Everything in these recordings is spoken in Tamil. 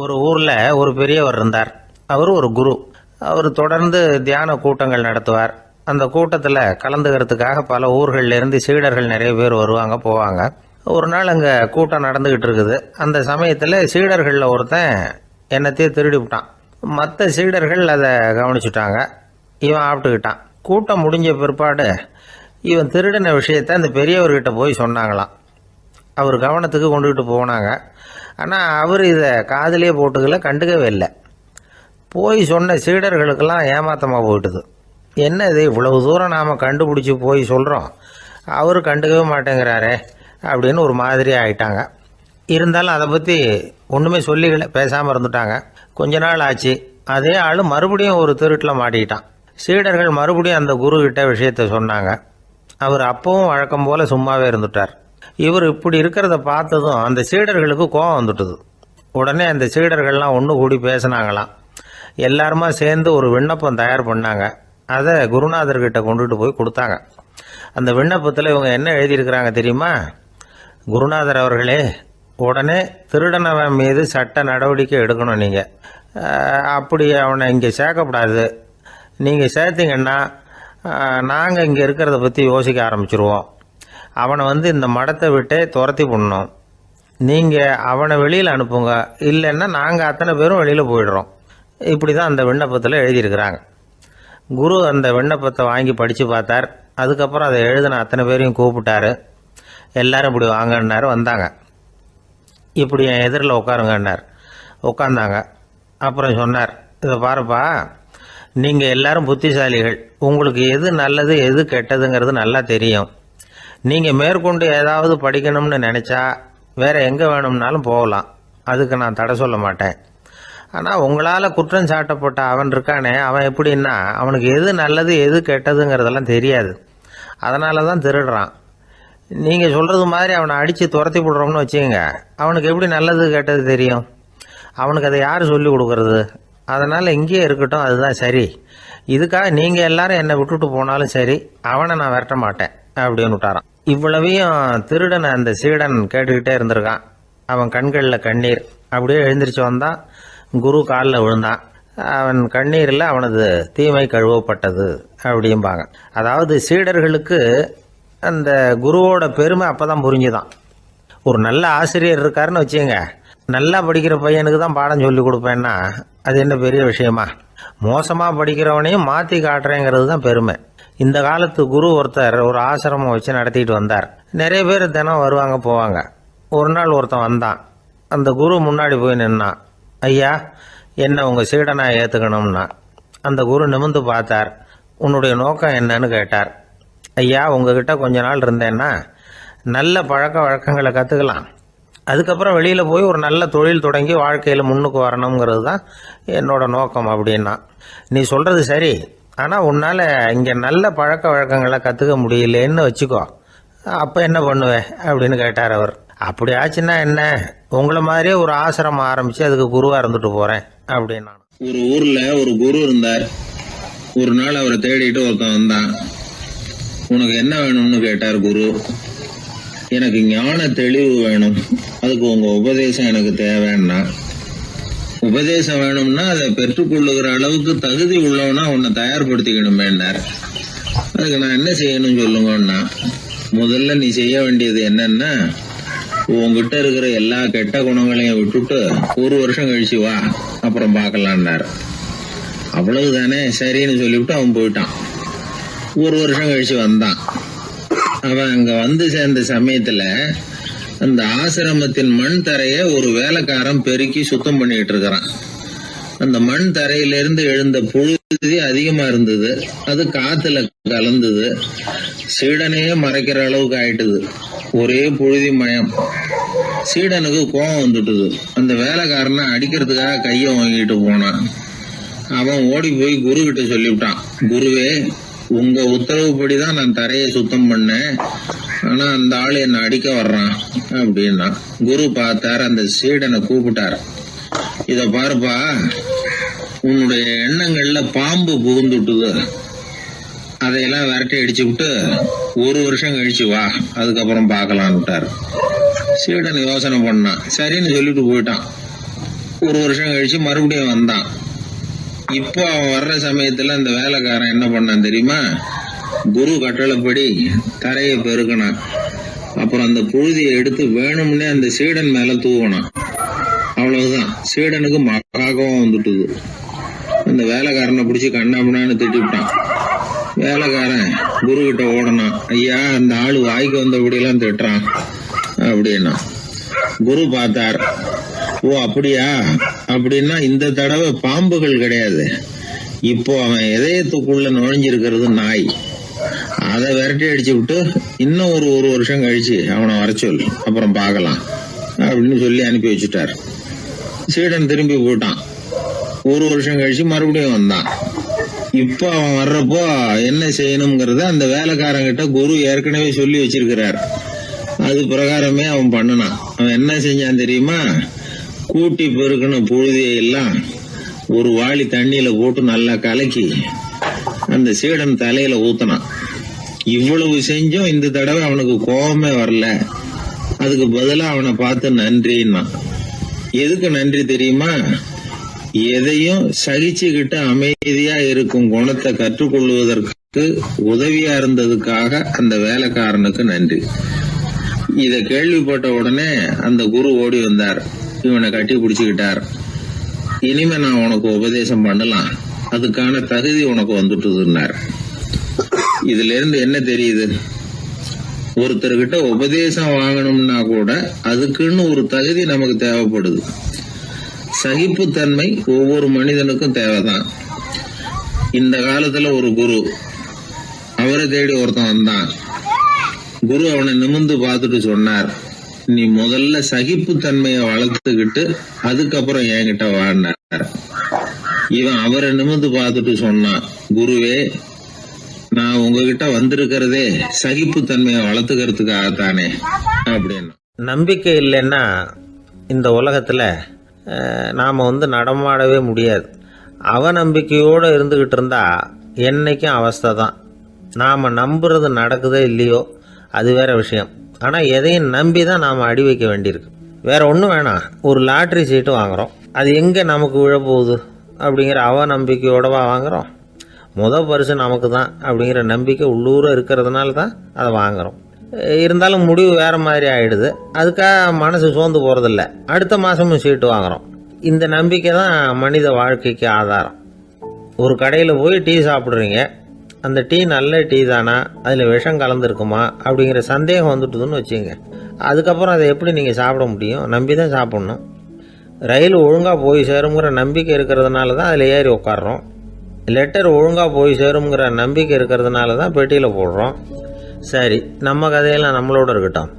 ஒரு ஊர்ல ஒரு பெரியவர் இருந்தார். அவர் ஒரு குரு. அவர் தொடர்ந்து தியான கூட்டங்கள் நடத்துவார். அந்த கூட்டத்தில் கலந்துக்கிறதுக்காக பல ஊர்கள்ல இருந்து சீடர்கள் நிறைய பேர் வருவாங்க போவாங்க. ஒரு நாள் அங்கே கூட்டம் நடந்துகிட்டு இருக்குது. அந்த சமயத்தில் சீடர்களில் ஒருத்தன் என்னத்தையும் திருடி விட்டான். மற்ற சீடர்கள் அதை கவனிச்சுட்டாங்க. இவன் ஆப்பிட்டுக்கிட்டான். கூட்டம் முடிஞ்ச பிற்பாடு இவன் திருடின விஷயத்தை அந்த பெரியவர்கிட்ட போய் சொன்னாங்களாம். அவர் கவனத்துக்கு கொண்டுகிட்டு போனாங்க. ஆனால் அவர் இதை காதிலே போட்டுக்கல, கண்டுக்கவே இல்லை. போய் சொன்ன சீடர்களுக்கெல்லாம் ஏமாத்தமாக போயிட்டுது. என்ன இது, இவ்வளவு தூரம் நாம் கண்டுபிடிச்சி போய் சொல்கிறோம், அவர் கண்டுக்கவே மாட்டேங்கிறாரே அப்படின்னு ஒரு மாதிரி ஆயிட்டாங்க. இருந்தாலும் அதை பற்றி ஒன்றுமே சொல்லிக்கல, பேசாமல் இருந்துட்டாங்க. கொஞ்ச நாள் ஆச்சு. அதே ஆள் மறுபடியும் ஒரு திருட்டில் மாட்டிக்கிட்டான். சீடர்கள் மறுபடியும் அந்த குரு கிட்ட விஷயத்த சொன்னாங்க. அவர் அப்பவும் வழக்கம் போல் சும்மாவே இருந்துட்டார். இவர் இப்படி இருக்கிறத பார்த்ததும் அந்த சீடர்களுக்கு கோபம் வந்துட்டுது. உடனே அந்த சீடர்கள்லாம் ஒன்று கூடி பேசினாங்களாம். எல்லாருமா சேர்ந்து ஒரு விண்ணப்பம் தயார் பண்ணாங்க. அதை குருநாதர்கிட்ட கொண்டுட்டு போய் கொடுத்தாங்க. அந்த விண்ணப்பத்தில் இவங்க என்ன எழுதியிருக்கிறாங்க தெரியுமா? குருநாதர் அவர்களே, உடனே திருடனவன் மீது சட்ட நடவடிக்கை எடுக்கணும். நீங்கள் அப்படி அவனை இங்கே சேர்க்கக்கூடாது. நீங்கள் சேர்த்தீங்கன்னா நாங்கள் இங்கே இருக்கிறத பற்றி யோசிக்க ஆரம்பிச்சிருவோம். அவனை இந்த மடத்தை விட்டே துரத்தி பண்ணணும். நீங்கள் அவனை வெளியில் அனுப்புங்க, இல்லைன்னா நாங்கள் அத்தனை பேரும் வெளியில் போயிடுறோம். இப்படி தான் அந்த விண்ணப்பத்தில் எழுதியிருக்கிறாங்க. குரு அந்த விண்ணப்பத்தை வாங்கி படித்து பார்த்தார். அதுக்கப்புறம் அதை எழுதின அத்தனை பேரையும் கூப்பிட்டாரு. எல்லாரும் இப்படி வாங்கன்னாரு. வந்தாங்க. இப்படி என் எதிரில் உட்காருங்கன்னார். உட்காந்தாங்க. அப்புறம் சொன்னார், இதை பாருப்பா, நீங்கள் எல்லாரும் புத்திசாலிகள். உங்களுக்கு எது நல்லது எது கெட்டதுங்கிறது நல்லா தெரியும். நீங்கள் மேற்கொண்டு ஏதாவது படிக்கணும்னு நினச்சா வேறு எங்கே வேணும்னாலும் போகலாம். அதுக்கு நான் தடை சொல்ல மாட்டேன். ஆனால் உங்களால் குற்றம் சாட்டப்பட்ட அவன் இருக்கானே, அவன் எப்படின்னா அவனுக்கு எது நல்லது எது கெட்டதுங்கிறதெல்லாம் தெரியாது. அதனால தான் திருடுறான். நீங்கள் சொல்கிறது மாதிரி அவனை அடித்து துரத்தி விடுறோம்னு வச்சுக்கோங்க, அவனுக்கு எப்படி நல்லது கெட்டது தெரியும்? அவனுக்கு அதை யார் சொல்லி கொடுக்கறது? அதனால் இங்கேயே இருக்கட்டும், அதுதான் சரி. இதுக்காக நீங்கள் எல்லாரும் என்னை விட்டுட்டு போனாலும் சரி, அவனை நான் விரட்ட மாட்டேன் அப்படின்னு விட்டாரான். இவ்வளவையும் திருடனை அந்த சீடன் கேட்டுக்கிட்டே இருந்திருக்கான். அவன் கண்களில் கண்ணீர். அப்படியே எழுந்திரிச்சு வந்தான். குரு காலில் விழுந்தான். அவன் கண்ணீரில் அவனது தீமை கழுவப்பட்டது அப்படிம்பாங்க. அதாவது சீடர்களுக்கு அந்த குருவோட பெருமை அப்போ தான் புரிஞ்சுதான். ஒரு நல்ல ஆசிரியர் இருக்காருன்னு வச்சுங்க, நல்லா படிக்கிற பையனுக்கு தான் பாடம் சொல்லி கொடுப்பேன்னா அது என்ன பெரிய விஷயமா? மோசமாக படிக்கிறவனையும் மாற்றி காட்டுறேங்கிறது தான் பெருமை. இந்த காலத்து குரு ஒருத்தர் ஒரு ஆசிரமம் வச்சு நடத்திட்டு வந்தார். நிறைய பேர் தினம் வருவாங்க போவாங்க. ஒரு நாள் ஒருத்தன் வந்தான். அந்த குரு முன்னாடி போய் நின்னான். ஐயா, என்ன உங்கள் சீடனாக ஏற்றுக்கணும்னா. அந்த குரு நிமிர்ந்து பார்த்தார். உன்னுடைய நோக்கம் என்னன்னு கேட்டார். ஐயா, உங்ககிட்ட கொஞ்ச நாள் இருந்தேன்னா நல்ல பழக்க வழக்கங்களை கற்றுக்கலாம். அதுக்கப்புறம் வெளியில் போய் ஒரு நல்ல தொழில் தொடங்கி வாழ்க்கையில் முன்னுக்கு வரணுங்கிறது தான் என்னோட நோக்கம் அப்படின்னா. நீ சொல்கிறது சரி, ஆனால் உன்னால் இங்கே நல்ல பழக்க வழக்கங்களை கற்றுக்க முடியலேன்னு வச்சுக்கோ, அப்போ என்ன பண்ணுவேன் அப்படின்னு கேட்டார் அவர். அப்படி ஆச்சுன்னா என்ன, உங்களை மாதிரியே ஒரு ஆசிரமம் ஆரம்பித்து அதுக்கு குருவாக இருந்துட்டு போகிறேன் அப்படின்னா. ஒரு ஊரில் ஒரு குரு இருந்தார். ஒரு நாள் அவரை தேடிட்டு ஒருத்தன் வந்தான். உனக்கு என்ன வேணும்னு கேட்டார் குரு. எனக்கு ஞான தெளிவு வேணும், அதுக்கு உங்கள் உபதேசம் எனக்கு தேவைன்னா. உபதேசம் வேணும்னா அதை பெற்றுக்கொள்ளுகிற அளவுக்கு தகுதி உள்ளவனா உன்னை தயார்படுத்திக்கணுமேன்னார். அதுக்கு நான் என்ன செய்யணும் சொல்லுங்கன்னா, முதல்ல நீ செய்ய வேண்டியது என்னன்னா, உங்ககிட்ட இருக்கிற எல்லா கெட்ட குணங்களையும் விட்டுட்டு 1 வருஷம் கழிச்சு வா, அப்புறம் பார்க்கலான்னார். அவ்வளவுதானே, சரின்னு சொல்லிவிட்டு அவன் போயிட்டான். 1 வருஷம் கழிச்சு வந்தான். அவன் அங்க சேர்ந்த சமயத்துல அந்த ஆசிரமத்தின் மண் தரைய ஒரு வேலைக்காரன் பெருக்கி சுத்தம் பண்ணிட்டு இருக்கிறான். அந்த மண் தரையிலிருந்து எழுந்த புழுதி அதிகமா இருந்தது. அது காத்துல கலந்தது. சீடனையே மறைக்கிற அளவுக்கு ஆயிட்டுது. ஒரே புழுதி மயம். சீடனுக்கு கோபம் வந்துட்டுது. அந்த வேலைக்காரனை அடிக்கிறதுக்காக கையை வாங்கிட்டு போனான். அவன் ஓடி போய் குரு கிட்ட சொல்லிவிட்டான். குருவே, உங்க உத்தரவுப்படிதான் நான் தரையை சுத்தம் பண்ணேன், ஆனா அந்த ஆள் என்ன அடிக்க வர்றான் அப்படின்னா. குரு பார்த்தார். அந்த சீடனை கூப்பிட்டார். இத பாருப்பா, உன்னுடைய எண்ணங்கள்ல பாம்பு புகுந்துட்டுது. அதையெல்லாம் விரட்டி அடிச்சு விட்டு 1 வருஷம் கழிச்சு வா, அதுக்கப்புறம் பார்க்கலான்னுட்டார். சீடன் யோசனை பண்ணான். சரின்னு சொல்லிட்டு போயிட்டான். ஒரு வருஷம் கழிச்சு மறுபடியும் வந்தான். இப்போ அவன் வர்ற சமயத்துல அந்த வேலைக்காரன் என்ன பண்ணான் தெரியுமா? குரு கட்டளைப்படி தரையை பெருக்கினான். அப்புறம் அந்த புழுதியை எடுத்து வேணும்னே அந்த சீடன் மேல தூவனான். அவ்வளவுதான், சீடனுக்கு மகாகம் வந்துட்டுது. அந்த வேலைக்காரனை பிடிச்சி கண்ணாமண்ணான்னு திட்டிவிட்டான். வேலைக்காரன் குரு கிட்ட ஓடனான். ஐயா, அந்த ஆளு வாய்க்கு வந்தபடியெல்லாம் திட்டுறான் அப்படின்னா. குரு பார்த்தார். ஓ அப்படியா? அப்படின்னா இந்த தடவை பாம்புகள் கிடையாது, இப்போ அவன் இதயத்துக்குள்ள நுழைஞ்சிருக்கிறது நாய். அதை விரட்டி அடிச்சு விட்டு இன்னும் ஒரு வருஷம் கழிச்சு அவனை வர சொல், அப்புறம் பார்க்கலாம் அப்படின்னு சொல்லி அனுப்பி வச்சுட்டார். சீடன் திரும்பி போயிட்டான். ஒரு வருஷம் கழிச்சு மறுபடியும் வந்தான். இப்போ அவன் வர்றப்போ என்ன செய்யணுங்கிறத அந்த வேலைக்காரங்கிட்ட குரு ஏற்கனவே சொல்லி வச்சிருக்கிறார். அது பிரகாரமே அவன் பண்ணனான். அவன் என்ன செஞ்சான் தெரியுமா? கூட்டி பெருக்கின புழுதியை எல்லாம் ஒரு வாளி தண்ணியில போட்டு நல்லா கலக்கி அந்த சீடன் தலையில ஊத்தினான். இவ்வளவு செஞ்சும் இந்த தடவை அவனுக்கு கோபமே வரல. அதுக்கு பதிலா அவனை பார்த்து நன்றின்னா. எதுக்கு நன்றி தெரியுமா? எதையும் சகிச்சுக்கிட்டு அமைதியா இருக்கும் குணத்தை கற்றுக்கொள்வதற்கு உதவியா இருந்ததுக்காக அந்த வேலைக்காரனுக்கு நன்றி. இத கேள்விப்பட்ட உடனே அந்த குரு ஓடி வந்தார். இவனை கட்டி பிடிச்சுக்கிட்டார். இனிமே நான் உனக்கு உபதேசம் பண்ணலாம், அதுக்கான தகுதி உனக்கு வந்துட்டுதுன்னார். இதுல இருந்து என்ன தெரியுது? ஒருத்தர்கிட்ட உபதேசம் வாங்கணும்னா கூட அதுக்குன்னு ஒரு தகுதி நமக்கு தேவைப்படுது. சகிப்புத்தன்மை ஒவ்வொரு மனிதனுக்கும் தேவைதான். இந்த காலத்துல ஒரு குரு, அவரை தேடி ஒருத்தன் வந்தான். குரு அவனை நிமிர்ந்து பார்த்துட்டு சொன்னார், நீ முதல்ல சகிப்புத்தன்மையை வளர்த்துக்கிட்டு அதுக்கப்புறம் என்கிட்ட வாழ்னார். இவன் அவரை நிமிர்ந்து பார்த்துட்டு சொன்னான், குருவே, நான் உங்ககிட்ட வந்திருக்கிறதே சகிப்புத்தன்மையை வளர்த்துக்கிறதுக்காகத்தானே அப்படின்னு. நம்பிக்கை இல்லைன்னா இந்த உலகத்தில் நாம் நடமாடவே முடியாது. அவநம்பிக்கையோடு இருந்துக்கிட்டு இருந்தால் என்றைக்கும் அவஸ்தை தான். நாம் நம்புறது நடக்குதோ இல்லையோ அது வேற விஷயம். ஆனால் எதையும் நம்பி தான் நாம் அடி வைக்க வேண்டியிருக்கு. வேற ஒன்றும் வேணாம், ஒரு லாட்ரி சீட்டு வாங்குகிறோம், அது எங்கே நமக்கு விழப்போகுது அப்படிங்கிற அவநம்பிக்கையோடவா வாங்குகிறோம்? பரிசு நமக்கு தான் அப்படிங்கிற நம்பிக்கை உள்ளூர இருக்கிறதுனால தான் அதை வாங்குகிறோம். இருந்தாலும் முடிவு வேறு மாதிரி ஆகிடுது. அதுக்காக மனசு சோர்ந்து போகிறதில்ல, அடுத்த மாதமும் சீட்டு வாங்குகிறோம். இந்த நம்பிக்கை தான் மனித வாழ்க்கைக்கு ஆதாரம். ஒரு கடையில் போய் டீ சாப்பிட்றீங்க, அந்த டீ நல்ல டீ தானா, அதில் விஷம் கலந்துருக்குமா அப்படிங்கிற சந்தேகம் வந்துட்டுதுன்னு வச்சுங்க. அதுக்கப்புறம் அதை எப்படி நீங்கள் சாப்பிட முடியும்? நம்பி தான் சாப்பிட்ணும். ரயில் ஒழுங்காக போய் சேருங்கிற நம்பிக்கை இருக்கிறதுனால தான் அதில் ஏறி உட்காடுறோம். லெட்டர் ஒழுங்காக போய் சேருங்கிற நம்பிக்கை இருக்கிறதுனால தான் பெட்டியில் போடுறோம். சரி, நம்ம கதையெல்லாம் நம்மளோட இருக்கட்டும்.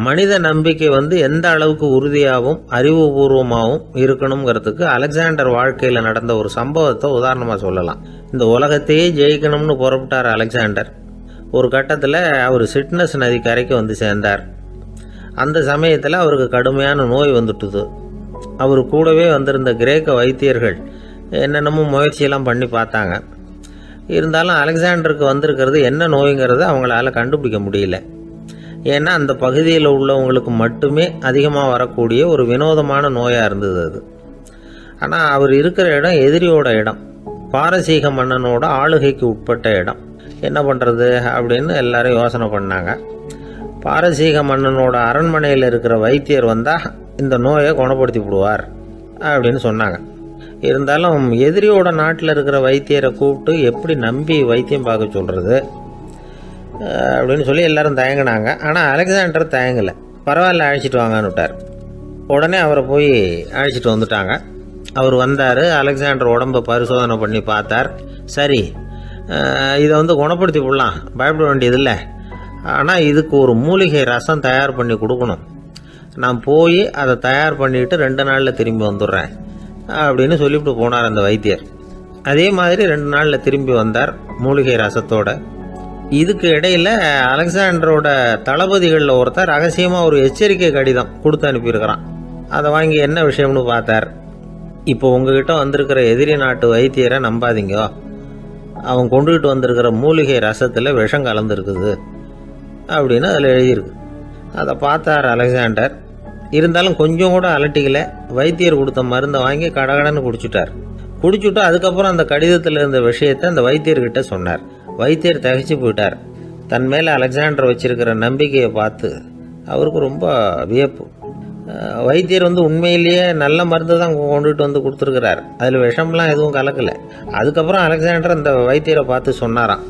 மனித நம்பிக்கை எந்த அளவுக்கு உறுதியாகவும் அறிவுபூர்வமாகவும் இருக்கணுங்கிறதுக்கு அலெக்சாண்டர் வாழ்க்கையில் நடந்த ஒரு சம்பவத்தை உதாரணமாக சொல்லலாம். இந்த உலகத்தையே ஜெயிக்கணும்னு புறப்பட்டார் அலெக்சாண்டர். ஒரு கட்டத்தில் அவர் சிட்னஸ் நதி கரைக்கு சேர்ந்தார். அந்த சமயத்தில் அவருக்கு கடுமையான நோய் வந்துட்டுது. அவர் கூடவே வந்திருந்த கிரேக்க வைத்தியர்கள் என்னென்னமோ முயற்சியெல்லாம் பண்ணி பார்த்தாங்க. இருந்தாலும் அலெக்சாண்டருக்கு வந்திருக்கிறது என்ன நோய்ங்கிறத அவங்களால கண்டுபிடிக்க முடியல. ஏன்னா அந்த பகுதியில் உள்ளவங்களுக்கு மட்டுமே அதிகமாக வரக்கூடிய ஒரு வினோதமான நோயாக இருந்தது அது. ஆனால் அவர் இருக்கிற இடம் எதிரியோட இடம், பாரசீக மன்னனோட ஆளுகைக்கு உட்பட்ட இடம். என்ன பண்ணுறது அப்படின்னு எல்லாரும் யோசனை பண்ணாங்க. பாரசீக மன்னனோட அரண்மனையில் இருக்கிற வைத்தியர் வந்தால் இந்த நோயை குணப்படுத்தி விடுவார் அப்படின்னு சொன்னாங்க. இருந்தாலும் எதிரியோட நாட்டில் இருக்கிற வைத்தியரை கூப்பிட்டு எப்படி நம்பி வைத்தியம் பார்க்க சொல்கிறது அப்படின்னு சொல்லி எல்லாரும் தயங்கினாங்க. ஆனால் அலெக்சாண்டர் தயங்கலை. பரவாயில்ல, அழைச்சிட்டு வாங்கன்னு விட்டார். உடனே அவரை போய் அழைச்சிட்டு வந்துட்டாங்க. அவர் வந்தார். அலெக்சாண்டர் உடம்பை பரிசோதனை பண்ணி பார்த்தார். சரி, இதை குணப்படுத்தி விடலாம், பயப்பட வேண்டியதில்லை. ஆனால் இதுக்கு ஒரு மூலிகை ரசம் தயார் பண்ணி கொடுக்கணும். நான் போய் அதை தயார் பண்ணிவிட்டு 2 நாளில் திரும்பி வந்துடுறேன் அப்படின்னு சொல்லிவிட்டு போனார் அந்த வைத்தியர். அதே மாதிரி 2 நாளில் திரும்பி வந்தார் மூலிகை ரசத்தோட. இதுக்கு இடையில் அலெக்சாண்டரோட தளபதிகளில் ஒருத்தர் ரகசியமாக ஒரு எச்சரிக்கை கடிதம் கொடுத்து அனுப்பியிருக்கிறான். அதை வாங்கி என்ன விஷயம்னு பார்த்தார். இப்போ உங்ககிட்ட வந்திருக்கிற எதிரி நாட்டு வைத்தியரை நம்பாதீங்க, அவன் கொண்டுகிட்டு வந்திருக்கிற மூலிகை ரசத்தில் விஷம் கலந்துருக்குது அப்படின்னு அதில் எழுதியிருக்கு. அதை பார்த்தார் அலெக்சாண்டர். இருந்தாலும் கொஞ்சம் கூட அலட்டிக்கல. வைத்தியர் கொடுத்த மருந்தை வாங்கி கடகடன்னு குடிச்சுட்டார். குடிச்சுட்டு அதுக்கப்புறம் அந்த கடிதத்தில் இருந்த விஷயத்தை அந்த வைத்தியர்கிட்ட சொன்னார். வைத்தியர் திகைச்சு போயிட்டார். தன் மேலே அலெக்சாண்டர் வச்சிருக்கிற நம்பிக்கையை பார்த்து அவருக்கு ரொம்ப வியப்பு. வைத்தியர் உண்மையிலேயே நல்ல மருந்து தான் கொண்டுட்டு வந்து கொடுத்துருக்கிறார். அதில் விஷம்லாம் எதுவும் கலக்கலை. அதுக்கப்புறம் அலெக்சாண்டர் அந்த வைத்தியரை பார்த்து சொன்னாராம்,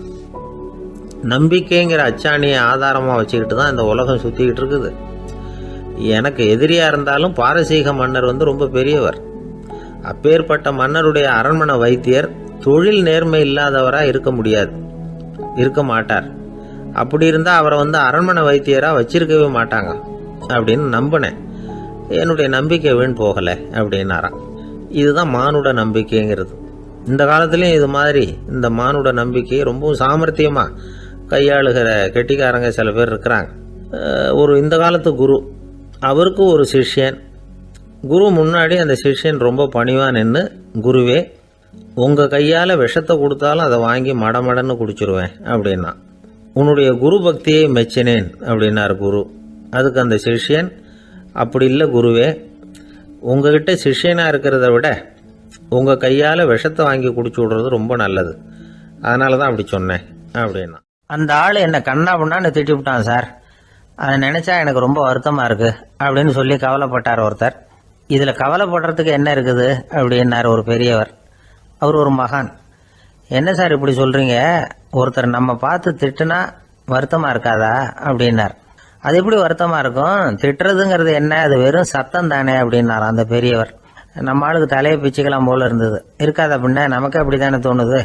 நம்பிக்கைங்கிற அச்சாணியை ஆதாரமாக வச்சுக்கிட்டு தான் இந்த உலகம் சுற்றிக்கிட்டு இருக்குது. எனக்கு எதிரியாக இருந்தாலும் பாரசீக மன்னர் ரொம்ப பெரியவர். அப்பேற்பட்ட மன்னருடைய அரண்மனை வைத்தியர் தொழில் நேர்மை இல்லாதவராக இருக்க மாட்டார். அப்படி இருந்தால் அவரை அரண்மனை வைத்தியராக வச்சிருக்கவே மாட்டாங்க அப்படின்னு நம்பினேன். என்னுடைய நம்பிக்கை வீண் போகலை அப்படின்னாராம். இதுதான் மானுட நம்பிக்கைங்கிறது. இந்த காலத்துலேயும் இது மாதிரி இந்த மானுட நம்பிக்கையை ரொம்பவும் சாமர்த்தியமாக கையாளுகிற கெட்டிக்காரங்க சில பேர் இருக்கிறாங்க. இந்த காலத்து குரு, அவருக்கு ஒரு சிஷ்யன். குரு முன்னாடி அந்த சிஷ்யன் ரொம்ப பணிவாக நின்று, குருவே உங்கள் கையால் விஷத்தை கொடுத்தாலும் அதை வாங்கி மடமடன்னு குடிச்சிருவேன் அப்படின்னா. உன்னுடைய குரு பக்தியை மெச்சினேன் அப்படின்னார் குரு. அதுக்கு அந்த சிஷ்யன், அப்படி இல்லை குருவே, உங்ககிட்ட சிஷ்யனாக இருக்கிறத விட உங்கள் கையால் விஷத்தை வாங்கி குடிச்சு விடுறது ரொம்ப நல்லது, அதனால தான் அப்படி சொன்னேன் அப்படின்னா. அந்த ஆள் என்னை கண்ணா பண்ணான்னு திட்டி விட்டான் சார், அதை நினச்சா எனக்கு ரொம்ப வருத்தமாக இருக்குது அப்படின்னு சொல்லி கவலைப்பட்டார் ஒருத்தர். இதில் கவலைப்படுறதுக்கு என்ன இருக்குது அப்படின்னார் ஒரு பெரியவர். அவர் ஒரு மகான். என்ன சார் இப்படி சொல்கிறீங்க, ஒருத்தர் நம்ம பார்த்து திட்டுனா வருத்தமாக இருக்காதா அப்படின்னார். அது எப்படி வருத்தமாக இருக்கும், திட்டுறதுங்கிறது என்ன, அது வெறும் சத்தம் தானே அப்படின்னார் அந்த பெரியவர். நம்ம ஆளுக்கு தலையை பிச்சுக்கலாம் போல இருந்தது. இருக்காது அப்படின்னா நமக்கு அப்படி தானே தோணுது.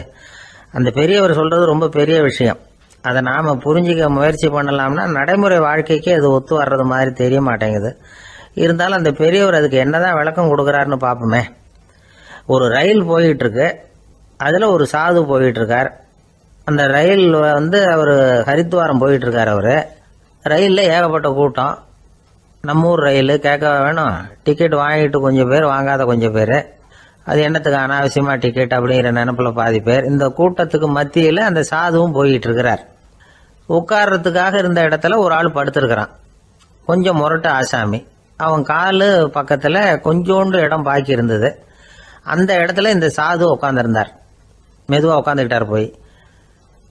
அந்த பெரியவர் சொல்கிறது ரொம்ப பெரிய விஷயம். அதை நாம் புரிஞ்சிக்க முயற்சி பண்ணலாம்னா நடைமுறை வாழ்க்கைக்கு அது ஒத்து வர்றது மாதிரி தெரிய மாட்டேங்குது. இருந்தாலும் அந்த பெரியவர் அதுக்கு என்னதான் விளக்கம் கொடுக்குறாருன்னு பார்ப்போமே. ஒரு ரயில் போயிட்டுருக்கு, அதில் ஒரு சாது போயிட்டுருக்கார். அந்த ரயில் அவர் ஹரித்வாரம் போயிட்டுருக்கார். அவர் ரயிலில் ஏகப்பட்ட கூட்டம். நம்ம ஊர் ரயில் கேட்க வேணும், டிக்கெட் வாங்கிட்டு கொஞ்சம் பேர், வாங்காத கொஞ்சம் பேர். அது என்னத்துக்கு அனாவசியமாக டிக்கெட் அப்படிங்கிற நினப்பில் பாதி பேர். இந்த கூட்டத்துக்கு மத்தியில் அந்த சாதுவும் போயிட்டு இருக்கிறார். உட்கார்றதுக்காக இருந்த இடத்துல ஒரு ஆள் படுத்திருக்கிறான், கொஞ்சம் முரட்டு ஆசாமி. அவன் கால் பக்கத்தில் கொஞ்சோண்டு இடம் பாக்கி இருந்தது. அந்த இடத்துல இந்த சாது உட்காந்துருந்தார். மெதுவாக உட்காந்துக்கிட்டார் போய்.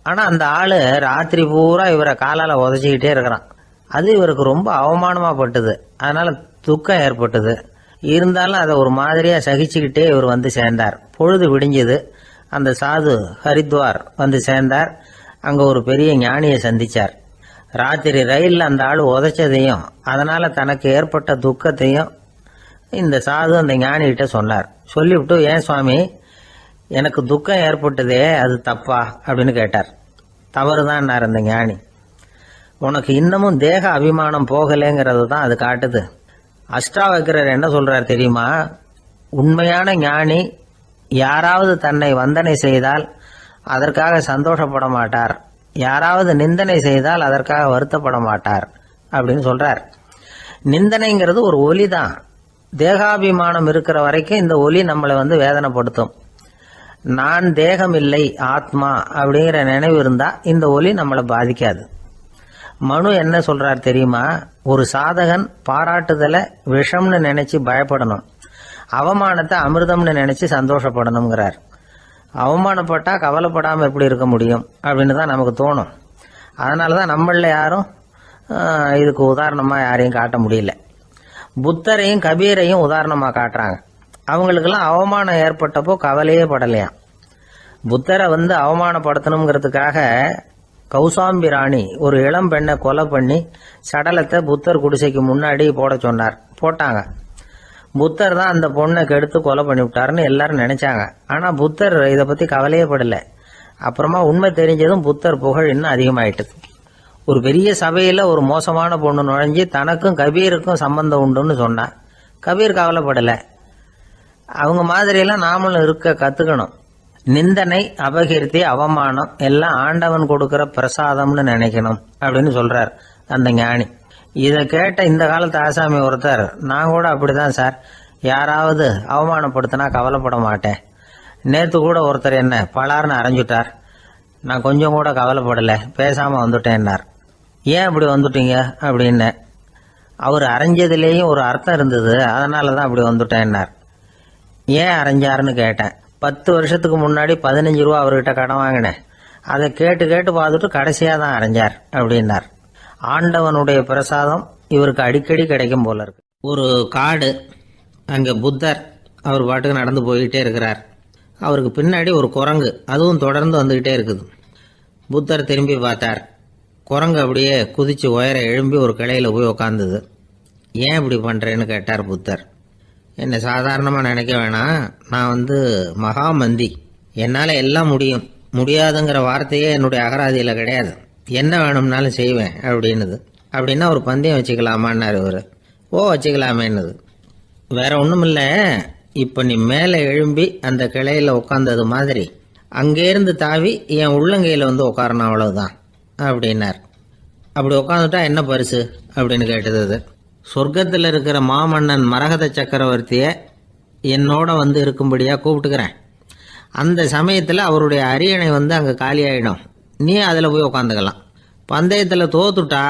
ஆனால் அந்த ஆள் ராத்திரி பூரா இவரை காலால் உதச்சிக்கிட்டே இருக்கிறான். அது இவருக்கு ரொம்ப அவமானமாக பட்டுது. அதனால் துக்கம் ஏற்பட்டது. இருந்தாலும் அதை ஒரு மாதிரியாக சகிச்சுக்கிட்டே இவர் சேர்ந்தார். பொழுது விடிஞ்சது. அந்த சாது ஹரித்வார் சேர்ந்தார். அங்கே ஒரு பெரிய ஞானியை சந்திச்சார். ராத்திரி ரயிலில் அந்த ஆள் உதைச்சதையும் அதனால் தனக்கு ஏற்பட்ட துக்கத்தையும் இந்த சாது அந்த ஞானிகிட்ட சொன்னார். சொல்லிவிட்டு, ஏன் சுவாமி, எனக்கு துக்கம் ஏற்பட்டதே அது தப்பா அப்படின்னு கேட்டார். தவறுதான்னார் அந்த ஞானி. உனக்கு இன்னமும் தேக அபிமானம் போகலைங்கிறது தான் அது காட்டுது. அஷ்டாவக்ரர் என்ன சொல்றார் தெரியுமா, உண்மையான ஞானி யாராவது தன்னை வந்தனை செய்தால் அதற்காக சந்தோஷப்பட மாட்டார், யாராவது நிந்தனை செய்தால் அதற்காக வருத்தப்பட மாட்டார் அப்படின்னு சொல்றார். நிந்தனைங்கிறது ஒரு ஒலி தான். தேகாபிமானம் இருக்கிற வரைக்கும் இந்த ஒலி நம்மளை வேதனைப்படுத்தும். நான் தேகம் இல்லை, ஆத்மா அப்படிங்கிற நினைவு இருந்தா இந்த ஒலி நம்மளை பாதிக்காது. மனு என்ன சொல்றார் தெரியுமா, ஒரு சாதகன் பாராட்டுதலை விஷம்னு நினைச்சு பயப்படணும், அவமானத்தை அமிர்தம்னு நினைச்சு சந்தோஷப்படணுங்கிறார். அவமானப்பட்டா கவலைப்படாம எப்படி இருக்க முடியும் அப்படின்னு தான் நமக்கு தோணும். அதனாலதான் நம்மள யாரும் இதுக்கு உதாரணமா யாரையும் காட்ட முடியல. புத்தரையும் கபீரையும் உதாரணமா காட்டுறாங்க. அவங்களுக்கெல்லாம் அவமானம் ஏற்பட்டப்போ கவலையே படலையாம். புத்தரை அவமானப்படுத்தணுங்கிறதுக்காக கௌசாம்பி ராணி ஒரு இளம் பெண்ணை கொலை பண்ணி சடலத்தை புத்தர் குடிசைக்கு முன்னாடி போட சொன்னார். போட்டாங்க. புத்தர் தான் அந்த பொண்ணை கெடுத்து கொலை பண்ணி விட்டாருன்னு எல்லாரும் நினைச்சாங்க. ஆனா புத்தர் இதை பத்தி கவலையே படல. அப்புறமா உண்மை தெரிஞ்சதும் புத்தர் புகழ் இன்னும் அதிகமாயிட்டது. ஒரு பெரிய சபையில ஒரு மோசமான பொண்ணு நுழைஞ்சு தனக்கும் கபீருக்கும் சம்பந்தம் உண்டுன்னு சொன்னா கபீர் கவலைப்படல. அவங்க மாதிரியெல்லாம் நாமளும் இருக்க கத்துக்கணும். நிந்தனை, அபகீர்த்தி, அவமானம் எல்லாம் ஆண்டவன் கொடுக்கிற பிரசாதம்னு நினைக்கணும் அப்படின்னு சொல்றார் அந்த ஞானி. இதை கேட்ட இந்த காலத்து ஆசாமி ஒருத்தர், நான் கூட அப்படிதான் சார், யாராவது அவமானப்படுத்தினா கவலைப்பட மாட்டேன். நேற்று கூட ஒருத்தர் என்ன பலார்னு அரைஞ்சுட்டார், நான் கொஞ்சம் கூட கவலைப்படலை, பேசாம வந்துட்டேன்னார். ஏன் அப்படி வந்துட்டீங்க அப்படின்னு. அவர் அரைஞ்சதுலேயும் ஒரு அர்த்தம் இருந்தது, அதனால தான் அப்படி வந்துட்டேன்னார். ஏன் அரைஞ்சாருன்னு கேட்டேன். 10 வருஷத்துக்கு முன்னாடி 15 ரூபா அவர்கிட்ட கடன் வாங்கினேன். அதை கேட்டு கேட்டு பார்த்துட்டு கடைசியாக தான் அரைஞ்சார் அப்படின்னார். ஆண்டவனுடைய பிரசாதம் இவருக்கு அடிக்கடி கிடைக்கும் போல இருக்கு. ஒரு காடு, அங்கே புத்தர் அவர் பாட்டுக்கு நடந்து போய்கிட்டே இருக்கிறார். அவருக்கு பின்னாடி ஒரு குரங்கு, அதுவும் தொடர்ந்து வந்துக்கிட்டே இருக்குது. புத்தர் திரும்பி பார்த்தார். குரங்கு அப்படியே குதித்து உயர எழும்பி ஒரு கிளையில் போய் உக்காந்துது. ஏன் இப்படி பண்ணுறேன்னு கேட்டார் புத்தர். என்னை சாதாரணமாக நினைக்க வேணாம், நான் மகாமந்தி, என்னால் எல்லாம் முடியும், முடியாதுங்கிற வார்த்தையே என்னுடைய அகராதியில் கிடையாது, என்ன வேணும்னாலும் செய்வேன் அப்படின்னுது. அப்படின்னா ஒரு பந்தயம் வச்சுக்கலாமான்னார் இவர். ஓ வச்சுக்கலாமேன்னுது. வேற ஒன்றும் இல்லை, இப்போ நீ மேலே எழும்பி அந்த கிளையில் உட்காந்தது மாதிரி அங்கேருந்து தாவி என் உள்ளங்கையில் உட்காரணும், அவ்வளவுதான் அப்படின்னார். அப்படி உட்காந்துட்டா என்ன பரிசு அப்படின்னு கேட்டது அது. சொர்க்கத்தில் இருக்கிற மாமன்னன் மரகத சக்கரவர்த்தியை என்னோட இருக்கும்படியாக கூப்பிட்டுக்கிறேன். அந்த சமயத்தில் அவருடைய அரியணை அங்கே காலியாயிடும், நீ அதில் போய் உட்காந்துக்கலாம். பந்தயத்தில் தோத்துட்டா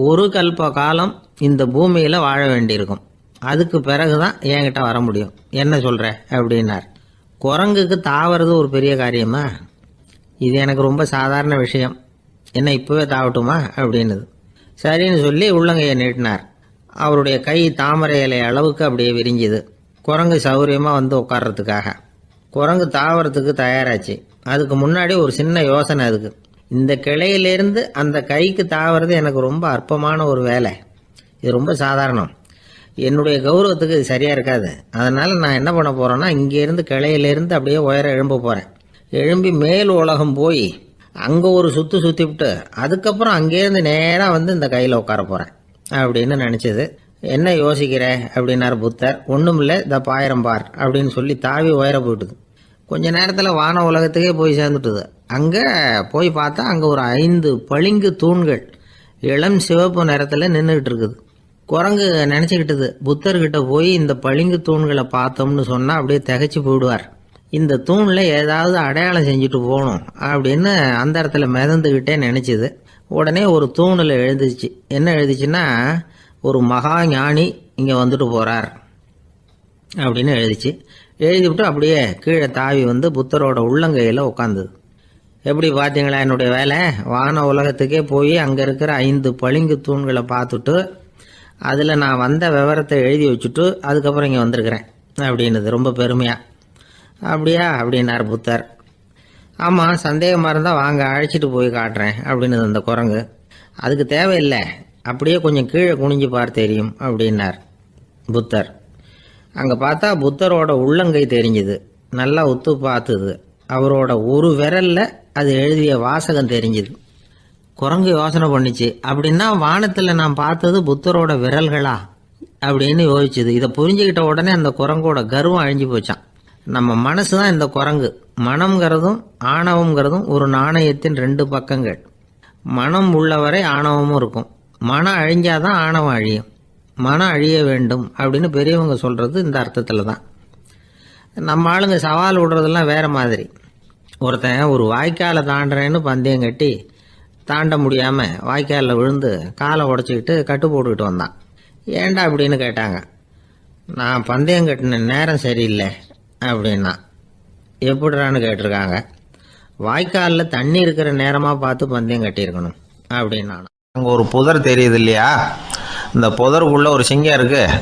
ஒரு கல்ப காலம் இந்த பூமியில் வாழ வேண்டியிருக்கும், அதுக்கு பிறகு தான் என்கிட்ட வர முடியும், என்ன சொல்கிற அப்படின்னார். குரங்குக்கு தாவறது ஒரு பெரிய காரியமா? இது எனக்கு ரொம்ப சாதாரண விஷயம், என்ன இப்போவே தாவட்டுமா அப்படின்னுது. சரின்னு சொல்லி உள்ளங்கையை நீட்டினார். அவருடைய கை தாமரை இலை அளவுக்கு அப்படியே விரிஞ்சுது. குரங்கு சௌகரியமாக உட்கார்றதுக்காக. குரங்கு தாவறதுக்கு தயாராச்சு. அதுக்கு முன்னாடி ஒரு சின்ன யோசனை அதுக்கு. இந்த கிளையிலேருந்து அந்த கைக்கு தாவறது எனக்கு ரொம்ப அற்பமான ஒரு வேலை, இது ரொம்ப சாதாரணம், என்னுடைய கௌரவத்துக்கு இது சரியாக இருக்காது. அதனால் நான் என்ன பண்ண போகிறேன்னா, இங்கேருந்து கிளையிலேருந்து அப்படியே உயர எழும்ப போகிறேன். எழும்பி மேல் உலகம் போய் அங்கே ஒரு சுற்றி விட்டு அதுக்கப்புறம் அங்கேருந்து நேராக இந்த கையில் உட்கார போகிறேன் அப்படின்னு நினச்சிது. என்ன யோசிக்கிற அப்படின்னார் புத்தர். ஒன்றும் இல்லை, இந்த பாயிரம் பார் அப்படின்னு சொல்லி தாவி உயர போயிட்டுது. கொஞ்ச நேரத்தில் வான உலகத்துக்கே போய் சேர்ந்துட்டுது. அங்கே போய் பார்த்தா அங்கே ஒரு 5 பளிங்கு தூண்கள் இளம் சிவப்பு நிறத்தில் நின்றுக்கிட்டு இருக்குது. குரங்கு நினச்சிக்கிட்டது, புத்தர்கிட்ட போய் இந்த பளிங்கு தூண்களை பார்த்தோம்னு சொன்னால் அப்படியே திகைச்சு போயிடுவார், இந்த தூணில் ஏதாவது அடையாளம் செஞ்சுட்டு போகணும் அப்படின்னு அந்த இடத்துல மிதந்துக்கிட்டே நினச்சிது. உடனே ஒரு தூணில் எழுதிச்சு. என்ன எழுதிச்சுன்னா, ஒரு மகா ஞானி இங்கே போகிறார் அப்படின்னு எழுதிச்சு. எழுதிவிட்டு அப்படியே கீழே தாவி புத்தரோட உள்ளங்கையில் உட்காந்துது. எப்படி பார்த்தீங்களா என்னுடைய வேலை? வான உலகத்துக்கே போய் அங்கே இருக்கிற 5 பளிங்கு தூண்களை பார்த்துட்டு அதில் நான் வந்த விவரத்தை எழுதி வச்சுட்டு அதுக்கப்புறம் இங்கே வந்திருக்கிறேன் அப்படின்னுது ரொம்ப பெருமையாக. அப்படியா அப்படின்னார் புத்தர். ஆமாம், சந்தேகமாக இருந்தால் வாங்க அழைச்சிட்டு போய் காட்டுறேன் அப்படின்னு அந்த குரங்கு. அதுக்கு தேவையில்லை, அப்படியே கொஞ்சம் கீழே குனிஞ்சு பார் தெரியும் அப்படின்னார் புத்தர். அங்கே பார்த்தா புத்தரோட உள்ளங்கை தெரிஞ்சுது. நல்லா உத்து பார்த்துது. அவரோட ஒரு விரலில் அது எழுதிய வாசகம் தெரிஞ்சுது. குரங்கு யோசனை பண்ணிச்சு, அப்படின்னா வானத்தில் நான் பார்த்தது புத்தரோட விரல்களா அப்படின்னு யோசிச்சுது. இதை புரிஞ்சுக்கிட்ட உடனே அந்த குரங்கோட கர்வம் அழிஞ்சு போச்சான். நம்ம மனசு தான் இந்த குரங்கு. மனம்ங்கிறதும் ஆணவம்ங்கிறதும் ஒரு நாணயத்தின் 2 பக்கங்கள். மனம் உள்ளவரை ஆணவமும் இருக்கும். மனம் அழிஞ்சாதான் ஆணவம் அழியும். மனம் அழிய வேண்டும் அப்படின்னு பெரியவங்க சொல்கிறது இந்த அர்த்தத்தில் தான். நம்ம ஆளுங்க சவால் விடுறதெல்லாம் வேறு மாதிரி. ஒருத்தன் ஒரு வாய்க்காலை தாண்டுறேன்னு பந்தயம் கட்டி தாண்ட முடியாமல் வாய்க்காலில் விழுந்து காலை உடச்சிக்கிட்டு கட்டு போட்டுக்கிட்டு வந்தான். ஏன்டா அப்படின்னு கேட்டாங்க. நான் பந்தயம் கட்டின நேரம் சரியில்லை அப்படின்னா. எப்படிறான்னு கேட்டிருக்காங்க. வாய்க்காலில் தண்ணி இருக்கிற நேரமாக பார்த்து பந்தயம் கட்டியிருக்கணும் அப்படின்னா. அங்கே ஒரு புதர் தெரியுது இல்லையா, இந்த புதருக்குள்ளே ஒரு சிங்கம் இருக்குது.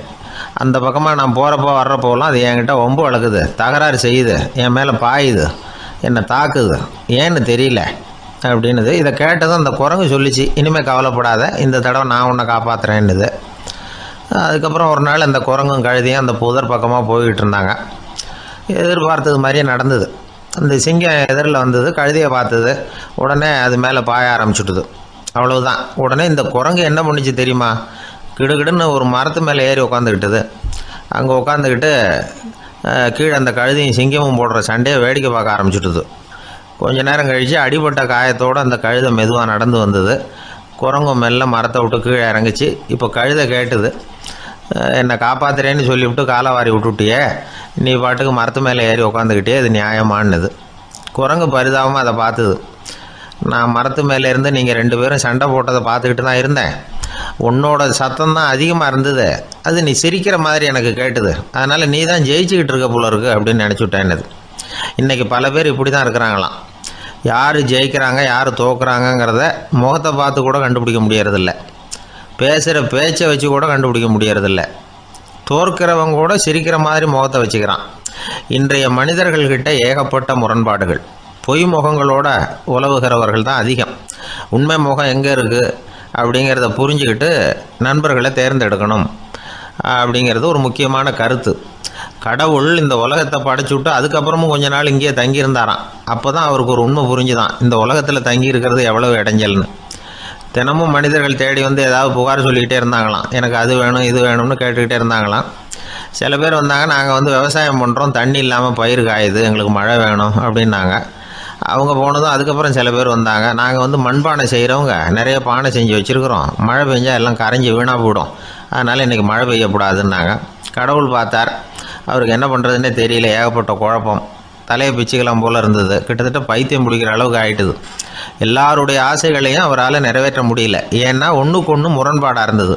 அந்த பக்கமாக நான் போகிறப்போ வர்றப்போலாம் அது என்கிட்ட வம்பு வளர்க்குது, தகராறு செய்யுது, என் மேலே பாயுது, என்னை தாக்குது, ஏன்னு தெரியல அப்படின்னுது. இதை கேட்டதும் அந்த குரங்கு சொல்லிச்சு, இனிமேல் கவலைப்படாத, இந்த தடவை நான் உன்னை காப்பாற்றுறேன்னுது. அதுக்கப்புறம் ஒரு நாள் அந்த குரங்கும் கழுதியும் அந்த புதர் பக்கமாக போய்கிட்டு இருந்தாங்க. எதிர்பார்த்தது மாதிரியே நடந்தது. அந்த சிங்கம் எதிரில் வந்தது, கழுதியை பார்த்தது, உடனே அது மேலே பாய ஆரம்பிச்சுட்டுது. அவ்வளவுதான். உடனே இந்த குரங்கு என்ன பண்ணிச்சு தெரியுமா, கிடுகிடுன்னு ஒரு மரத்து மேலே ஏறி உட்காந்துக்கிட்டது. அங்கே உட்காந்துக்கிட்டு கீழே அந்த கழுதையும் சிங்கமும் போடுற சண்டையை வேடிக்கை பார்க்க ஆரம்பிச்சுட்டுது. கொஞ்ச நேரம் கழித்து அடிபட்ட காயத்தோடு அந்த கழுதை மெதுவாக நடந்து வந்தது. குரங்கும் மெல்ல மரத்தை விட்டு கீழே இறங்குச்சு. இப்போ கழுதை கேட்டுது, என்னை காப்பாற்றுறேன்னு சொல்லிவிட்டு காலை வாரி விட்டுட்டியே, நீ பாட்டுக்கு மரத்து மேலே ஏறி உட்காந்துக்கிட்டே, அது நியாயமானது. குரங்கு பரிதாபமாக அதை பார்த்துது. நான் மரத்து மேலே இருந்து நீங்கள் 2 பேரும் சண்டை போட்டதை பார்த்துக்கிட்டு தான் இருந்தேன். உன்னோட சத்தம் தான் அதிகமாக இருந்தது, அது நீ சிரிக்கிற மாதிரி எனக்கு கேட்டுது, அதனால் நீ தான் ஜெயிச்சுக்கிட்டு இருக்க போல இருக்கு அப்படின்னு நினச்சிவிட்டேன். இன்றைக்கி பல பேர் இப்படி தான் இருக்கிறாங்களாம். யார் ஜெயிக்கிறாங்க யார் தோக்குறாங்கங்கிறத முகத்தை பார்த்து கூட கண்டுபிடிக்க முடியறதில்ல, பேசுகிற பேச்சை வச்சு கூட கண்டுபிடிக்க முடியறதில்ல. தோற்கிறவங்க கூட சிரிக்கிற மாதிரி முகத்தை வச்சுக்கிறான். இன்றைய மனிதர்கள்கிட்ட ஏகப்பட்ட முரண்பாடுகள். பொய் முகங்களோட உலவுகிறவர்கள் தான் அதிகம். உண்மை முகம் எங்கே இருக்குது அப்படிங்கிறத புரிஞ்சுக்கிட்டு நண்பர்களை தேர்ந்தெடுக்கணும் அப்படிங்கிறது ஒரு முக்கியமான கருத்து. கடவுள் இந்த உலகத்தை படைச்சுவிட்டு அதுக்கப்புறமும் கொஞ்ச நாள் இங்கேயே தங்கியிருந்தாராம். அப்போ தான் அவருக்கு ஒரு உண்மை புரிஞ்சுதான், இந்த உலகத்தில் தங்கி இருக்கிறது எவ்வளவு இடைஞ்சல்னு. தினமும் மனிதர்கள் தேடி வந்து ஏதாவது புகார் சொல்லிக்கிட்டே இருந்தாங்களாம். எனக்கு அது வேணும் இது வேணும்னு கேட்டுக்கிட்டே இருந்தாங்களாம். சில பேர் வந்தாங்க, நாங்கள் வந்து விவசாயம் பண்ணுறோம், தண்ணி இல்லாமல் பயிர் காயுது, எங்களுக்கு மழை வேணும் அப்படின்னாங்க. அவங்க போனதும் அதுக்கப்புறம் சில பேர் வந்தாங்க, நாங்கள் வந்து மண்பானை செய்கிறவங்க நிறைய பானை செஞ்சு வச்சுருக்குறோம், மழை பெஞ்சால் எல்லாம் கரைஞ்சி வீணாக போயிடும், அதனால் இன்றைக்கி மழை பெய்யக்கூடாதுன்னாங்க. கடவுள் பார்த்தார், அவருக்கு என்ன பண்ணுறதுன்னே தெரியல, ஏகப்பட்ட குழப்பம், தலையை பிச்சுக்கலாம் போல் இருந்தது, கிட்டத்தட்ட பைத்தியம் பிடிக்கிற அளவுக்கு ஆகிட்டுது. எல்லாருடைய ஆசைகளையும் அவரால் நிறைவேற்ற முடியல, ஏன்னா ஒன்றுக்கு ஒன்று முரண்பாடாக இருந்தது.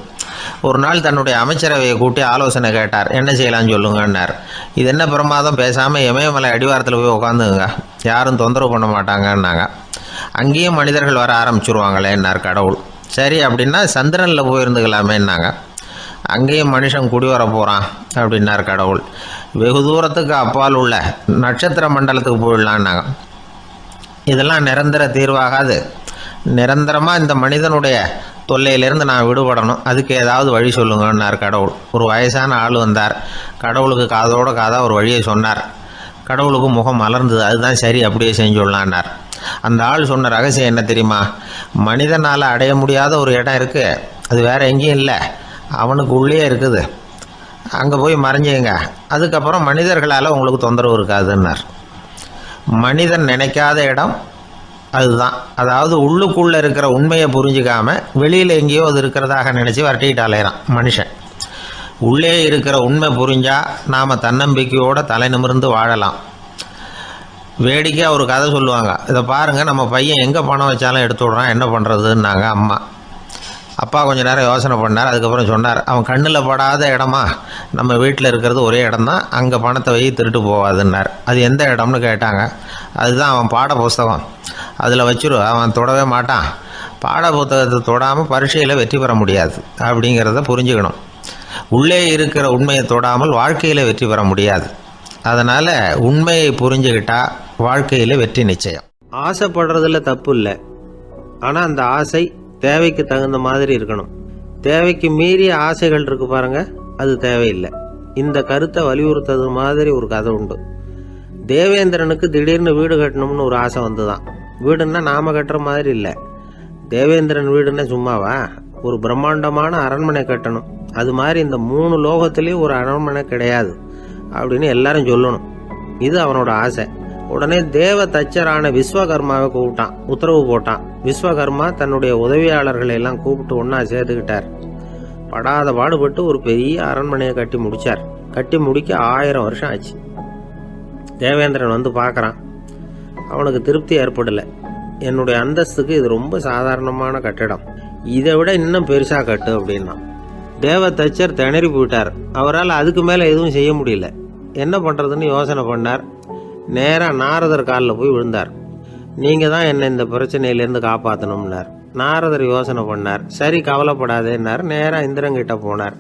ஒரு நாள் தன்னுடைய அமைச்சரவையை கூட்டி ஆலோசனை கேட்டார். என்ன செய்யலாம்னு சொல்லுங்கன்னார். இது என்ன பிரமாதம், பேசாமல் இமயமலை அடிவாரத்தில் போய் உட்காந்துங்க, யாரும் தொந்தரவு பண்ண மாட்டாங்கன்னாங்க. அங்கேயும் மனிதர்கள் வர ஆரம்பிச்சுருவாங்களேன்னார் கடவுள். சரி அப்படின்னா சந்திரனில் போயிருந்துக்கலாமேன்னாங்க. அங்கேயும் மனுஷன் குடி வர போகிறான் அப்படின்னார் கடவுள். வெகு தூரத்துக்கு அப்பால் உள்ள நட்சத்திர மண்டலத்துக்கு போயிடலான்னாங்க. இதெல்லாம் நிரந்தர தீர்வாகாது, நிரந்தரமாக இந்த மனிதனுடைய தொல்லையிலேருந்து நான் விடுபடணும், அதுக்கு ஏதாவது வழி சொல்லுங்கன்னார் கடவுள். ஒரு வயசான ஆள் வந்தார். கடவுளுக்கு காதோட காதாக ஒரு வழியை சொன்னார். கடவுளுக்கு முகம் மலர்ந்தது. அதுதான் சரி, அப்படியே செஞ்சுடலான்னார். அந்த ஆள் சொன்ன ரகசியம் என்ன தெரியுமா? மனிதனால் அடைய முடியாத ஒரு இடம் இருக்குது, அது வேறு எங்கேயும் இல்லை, அவனுக்கு உள்ளே இருக்குது, அங்கே போய் மறைஞ்சிங்க, அதுக்கப்புறம் மனிதர்களால் உங்களுக்கு தொந்தரவு இருக்காதுன்னார். மனிதன் நினைக்காத இடம் அதுதான். அதாவது உள்ளுக்குள்ளே இருக்கிற உண்மையை புரிஞ்சிக்காம வெளியில் எங்கேயோ அது இருக்கிறதாக நினச்சி வரட்டிக்கிட்டு அலையிறான் மனுஷன். உள்ளே இருக்கிற உண்மை புரிஞ்சால் நாம் தன்னம்பிக்கையோடு தலை நிமிர்ந்து வாழலாம். வேடிக்கையாக ஒரு கதை சொல்லுவாங்க, இதை பாருங்கள், நம்ம பையன் எங்கே பணம் வச்சாலும் எடுத்து விட்றான், என்ன பண்ணுறதுன்னாங்க அம்மா. அப்பா கொஞ்சம் நேரம் யோசனை பண்ணார். அதுக்கப்புறம் சொன்னார், அவன் கண்ணில் படாத இடமா நம்ம வீட்டில் இருக்கிறது ஒரே இடம்தான், அங்கே பணத்தை வை திருட்டு போகாதுன்னார். அது எந்த இடம்னு கேட்டாங்க. அதுதான் அவன் பாட புஸ்தகம், அதில் வச்சுரு, அவன் தொடவே மாட்டான், பாட புத்தகத்தை தொடாமல் பரீட்சையில் வெற்றி பெற முடியாது அப்படிங்கிறத புரிஞ்சுக்கணும். உள்ளே இருக்கிற உண்மையை தொடாமல் வாழ்க்கையில் வெற்றி பெற முடியாது. அதனால் உண்மையை புரிஞ்சுக்கிட்டால் வாழ்க்கையில் வெற்றி நிச்சயம். ஆசைப்படுறதுல தப்பு இல்லை, ஆனால் அந்த ஆசை தேவைக்கு தகுந்த மாதிரி இருக்கணும். தேவைக்கு மீறிய ஆசைகள் இருக்கு பாருங்க, அது தேவையில்லை. இந்த கருத்தை வலியுறுத்தது மாதிரி ஒரு கதை உண்டு. தேவேந்திரனுக்கு திடீர்னு வீடு கட்டணும்னு ஒரு ஆசை வந்துதான். வீடுன்னா நாம கட்டுற மாதிரி இல்லை, தேவேந்திரன் வீடுன்னா சும்மாவா, ஒரு பிரம்மாண்டமான அரண்மனை கட்டணும். அது மாதிரி இந்த 3 லோகத்திலையும் ஒரு அரண்மனை கிடையாது அப்படின்னு எல்லாரும் சொல்லணும். இது அவனோட ஆசை. உடனே தேவ தச்சரான விஸ்வகர்மாவை கூப்பிட்டான், உத்தரவு போட்டான். விஸ்வகர்மா தன்னுடைய உதவியாளர்களை எல்லாம் கூப்பிட்டு ஒன்றா சேர்த்துக்கிட்டார். படாத பாடுபட்டு ஒரு பெரிய அரண்மனையை கட்டி முடித்தார். கட்டி முடிக்க 1000 வருஷம் ஆச்சு. தேவேந்திரன் வந்து பார்க்குறான், அவனுக்கு திருப்தி ஏற்படலை. என்னுடைய அந்தஸ்துக்கு இது ரொம்ப சாதாரணமான கட்டிடம், இதை விட இன்னும் பெருசாக கட்டு அப்படின்னா. தேவ தச்சர் திணறி போயிட்டார். அவரால் அதுக்கு மேலே எதுவும் செய்ய முடியல. என்ன பண்ணுறதுன்னு யோசனை பண்ணார். நேராக நாரதர் காலில் போய் விழுந்தார். நீங்கள் தான் என்னை இந்த பிரச்சனையிலேருந்து காப்பாற்றணும்னார். நாரதர் யோசனை பண்ணார். சரி கவலைப்படாதேன்னார். நேராக இந்திரன்கிட்ட போனார்.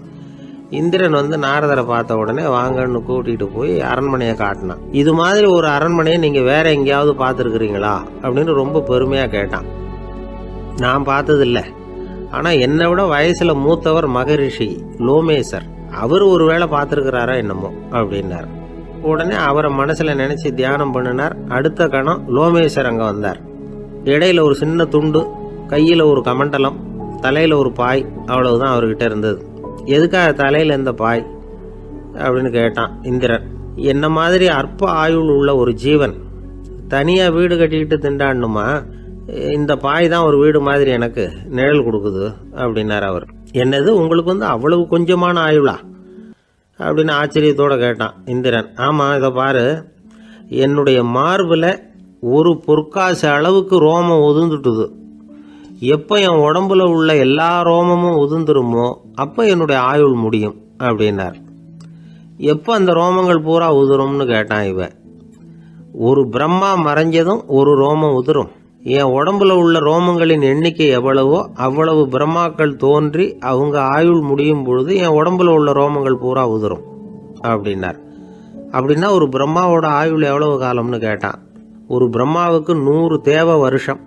இந்திரன் வந்து நாரதரை பார்த்த உடனே வாங்கன்னு கூட்டிகிட்டு போய் அரண்மனையை காட்டினான். இது மாதிரி ஒரு அரண்மனையை நீங்கள் வேற எங்கேயாவது பார்த்துருக்குறீங்களா அப்படின்னு ரொம்ப பெருமையாக கேட்டான். நான் பார்த்ததில்லை, ஆனால் என்னை விட வயசில் மூத்தவர் மகரிஷி லோமேசர், அவர் ஒரு வேளை பார்த்துருக்கிறாரா என்னமோ அப்படின்னார். உடனே அவரை மனசில் நினச்சி தியானம் பண்ணினார். அடுத்த கணம் லோமேசர் அங்கே வந்தார். இடையில ஒரு சின்ன துண்டு, கையில் ஒரு கமண்டலம், தலையில் ஒரு பாய், அவ்வளவுதான் அவர்கிட்ட இருந்தது. எதுக்காக தலையில் எந்த பாய் அப்படின்னு கேட்டான் இந்திரன். என்ன மாதிரி அற்ப ஆயுள் உள்ள ஒரு ஜீவன் தனியாக வீடு கட்டிக்கிட்டு திண்டாடணுமா? இந்த பாய் தான் ஒரு வீடு மாதிரி எனக்கு நிழல் கொடுக்குது அப்படின்னார் அவர். என்னது, உங்களுக்கு வந்து அவ்வளவு கொஞ்சமான ஆயுளா அப்படின்னு ஆச்சரியத்தோடு கேட்டான் இந்திரன். ஆமாம், இதை பாரு, என்னுடைய மார்பில் ஒரு பொற்காசு அளவுக்கு ரோமம் ஒதுந்துட்டுது. எப்போ என் உடம்புல உள்ள எல்லா ரோமமும் உதிர்ந்துருமோ அப்போ என்னுடைய ஆயுள் முடியும் அப்படின்னார். எப்போ அந்த ரோமங்கள் பூரா உதிரும்னு கேட்டான் இவன். ஒரு பிரம்மா மறைஞ்சதும் ஒரு ரோமம் உதிரும். என் உடம்புல உள்ள ரோமங்களின் எண்ணிக்கை எவ்வளவோ அவ்வளவு பிரம்மாக்கள் தோன்றி அவங்க ஆயுள் முடியும் பொழுது என் உடம்புல உள்ள ரோமங்கள் பூரா உதிரும் அப்படின்னார். அப்படின்னா ஒரு பிரம்மாவோட ஆயுள் எவ்வளவு காலம்னு கேட்டான். ஒரு பிரம்மாவுக்கு 100 தேவ வருஷம்.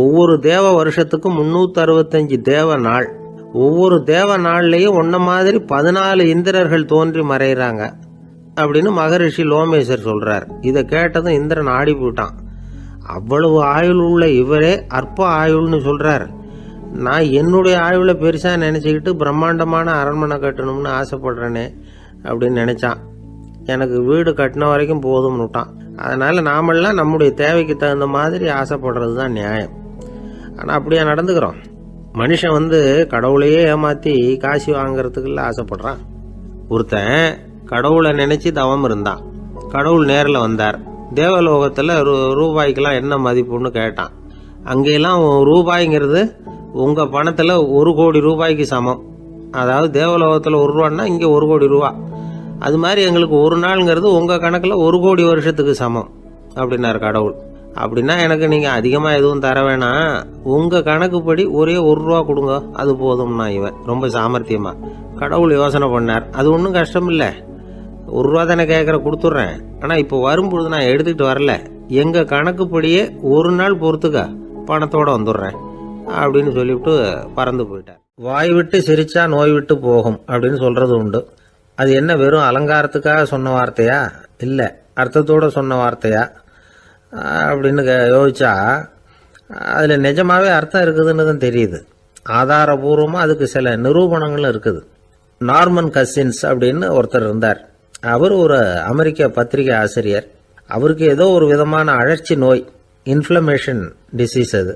ஒவ்வொரு தேவ வருஷத்துக்கும் 365 தேவ நாள். ஒவ்வொரு தேவ நாள்லையும் ஒன்ன மாதிரி 14 இந்திரர்கள் தோன்றி மறைகிறாங்க அப்படின்னு மகரிஷி லோமேசர் சொல்றார். இதை கேட்டதும் இந்திரன் ஆடி போயிட்டான். அவ்வளவு ஆயுள் உள்ள இவரே அற்ப ஆயுள்னு சொல்றார். நான் என்னுடைய ஆயுளை பெருசா நினைச்சுக்கிட்டு பிரம்மாண்டமான அரண்மனை கட்டணும்னு ஆசைப்படுறேனே அப்படின்னு நினைச்சான். எனக்கு வீடு கட்டின வரைக்கும் போதும்னு விட்டான். அதனால நாமெல்லாம் நம்முடைய தேவைக்கு தகுந்த மாதிரி ஆசைப்படுறது தான் நியாயம். ஆனால் அப்படியே நடந்துக்கிறோம். மனுஷன் கடவுளையே ஏமாத்தி காசு வாங்கறதுக்குள்ள ஆசைப்படுறான். ஒருத்தன் கடவுளை நினைச்சு தவம் இருந்தான். கடவுள் நேரில் வந்தார். தேவலோகத்தில் ரூபாய்க்கெல்லாம் என்ன மதிப்புன்னு கேட்டான். அங்கெல்லாம் ரூபாய்ங்கிறது உங்கள் பணத்தில் 1 கோடி ரூபாய்க்கு சமம். அதாவது தேவலோகத்தில் 1 ரூபான்னா இங்கே 1 கோடி ரூபா. அது மாதிரி எங்களுக்கு ஒரு நாளுங்கிறது உங்கள் கணக்கில் 1 கோடி வருஷத்துக்கு சமம் அப்படின்னார் கடவுள். அப்படின்னா எனக்கு நீங்கள் அதிகமாக எதுவும் தர வேணாம், உங்கள் கணக்குப்படி ஒரே 1 ரூபா கொடுங்க, அது போதும்னா இவன் ரொம்ப சாமர்த்தியமா. கடவுள் யோசனை பண்ணார். அது ஒன்றும் கஷ்டம் இல்லை, 1 ரூபா தானே கேட்குற, கொடுத்துட்றேன். ஆனால் இப்போ வரும்பொழுது நான் எடுத்துக்கிட்டு வரல, எங்கள் கணக்குப்படியே 1 நாள் பொறுத்துக்க பணத்தோடு வந்துடுறேன் அப்படின்னு சொல்லிவிட்டு பறந்து போயிட்டார். வாய் விட்டு சிரிச்சா நோய் விட்டு போகும் அப்படின்னு சொல்கிறது உண்டு. அது என்ன வெறும் அலங்காரத்துக்காக சொன்ன வார்த்தையா இல்லை அர்த்தத்தோடு சொன்ன வார்த்தையா அப்படின்னு யோசிச்சா அதில் நிஜமாவே அர்த்தம் இருக்குதுன்னு தான் தெரியுது. ஆதாரபூர்வமாக அதுக்கு சில நிரூபணங்களும் இருக்குது. நார்மன் கசின்ஸ் அப்படின்னு ஒருத்தர் இருந்தார். அவர் ஒரு அமெரிக்க பத்திரிகை ஆசிரியர். அவருக்கு ஏதோ ஒரு விதமான அழற்சி நோய், இன்ஃப்ளமேஷன் டிசீஸ். அது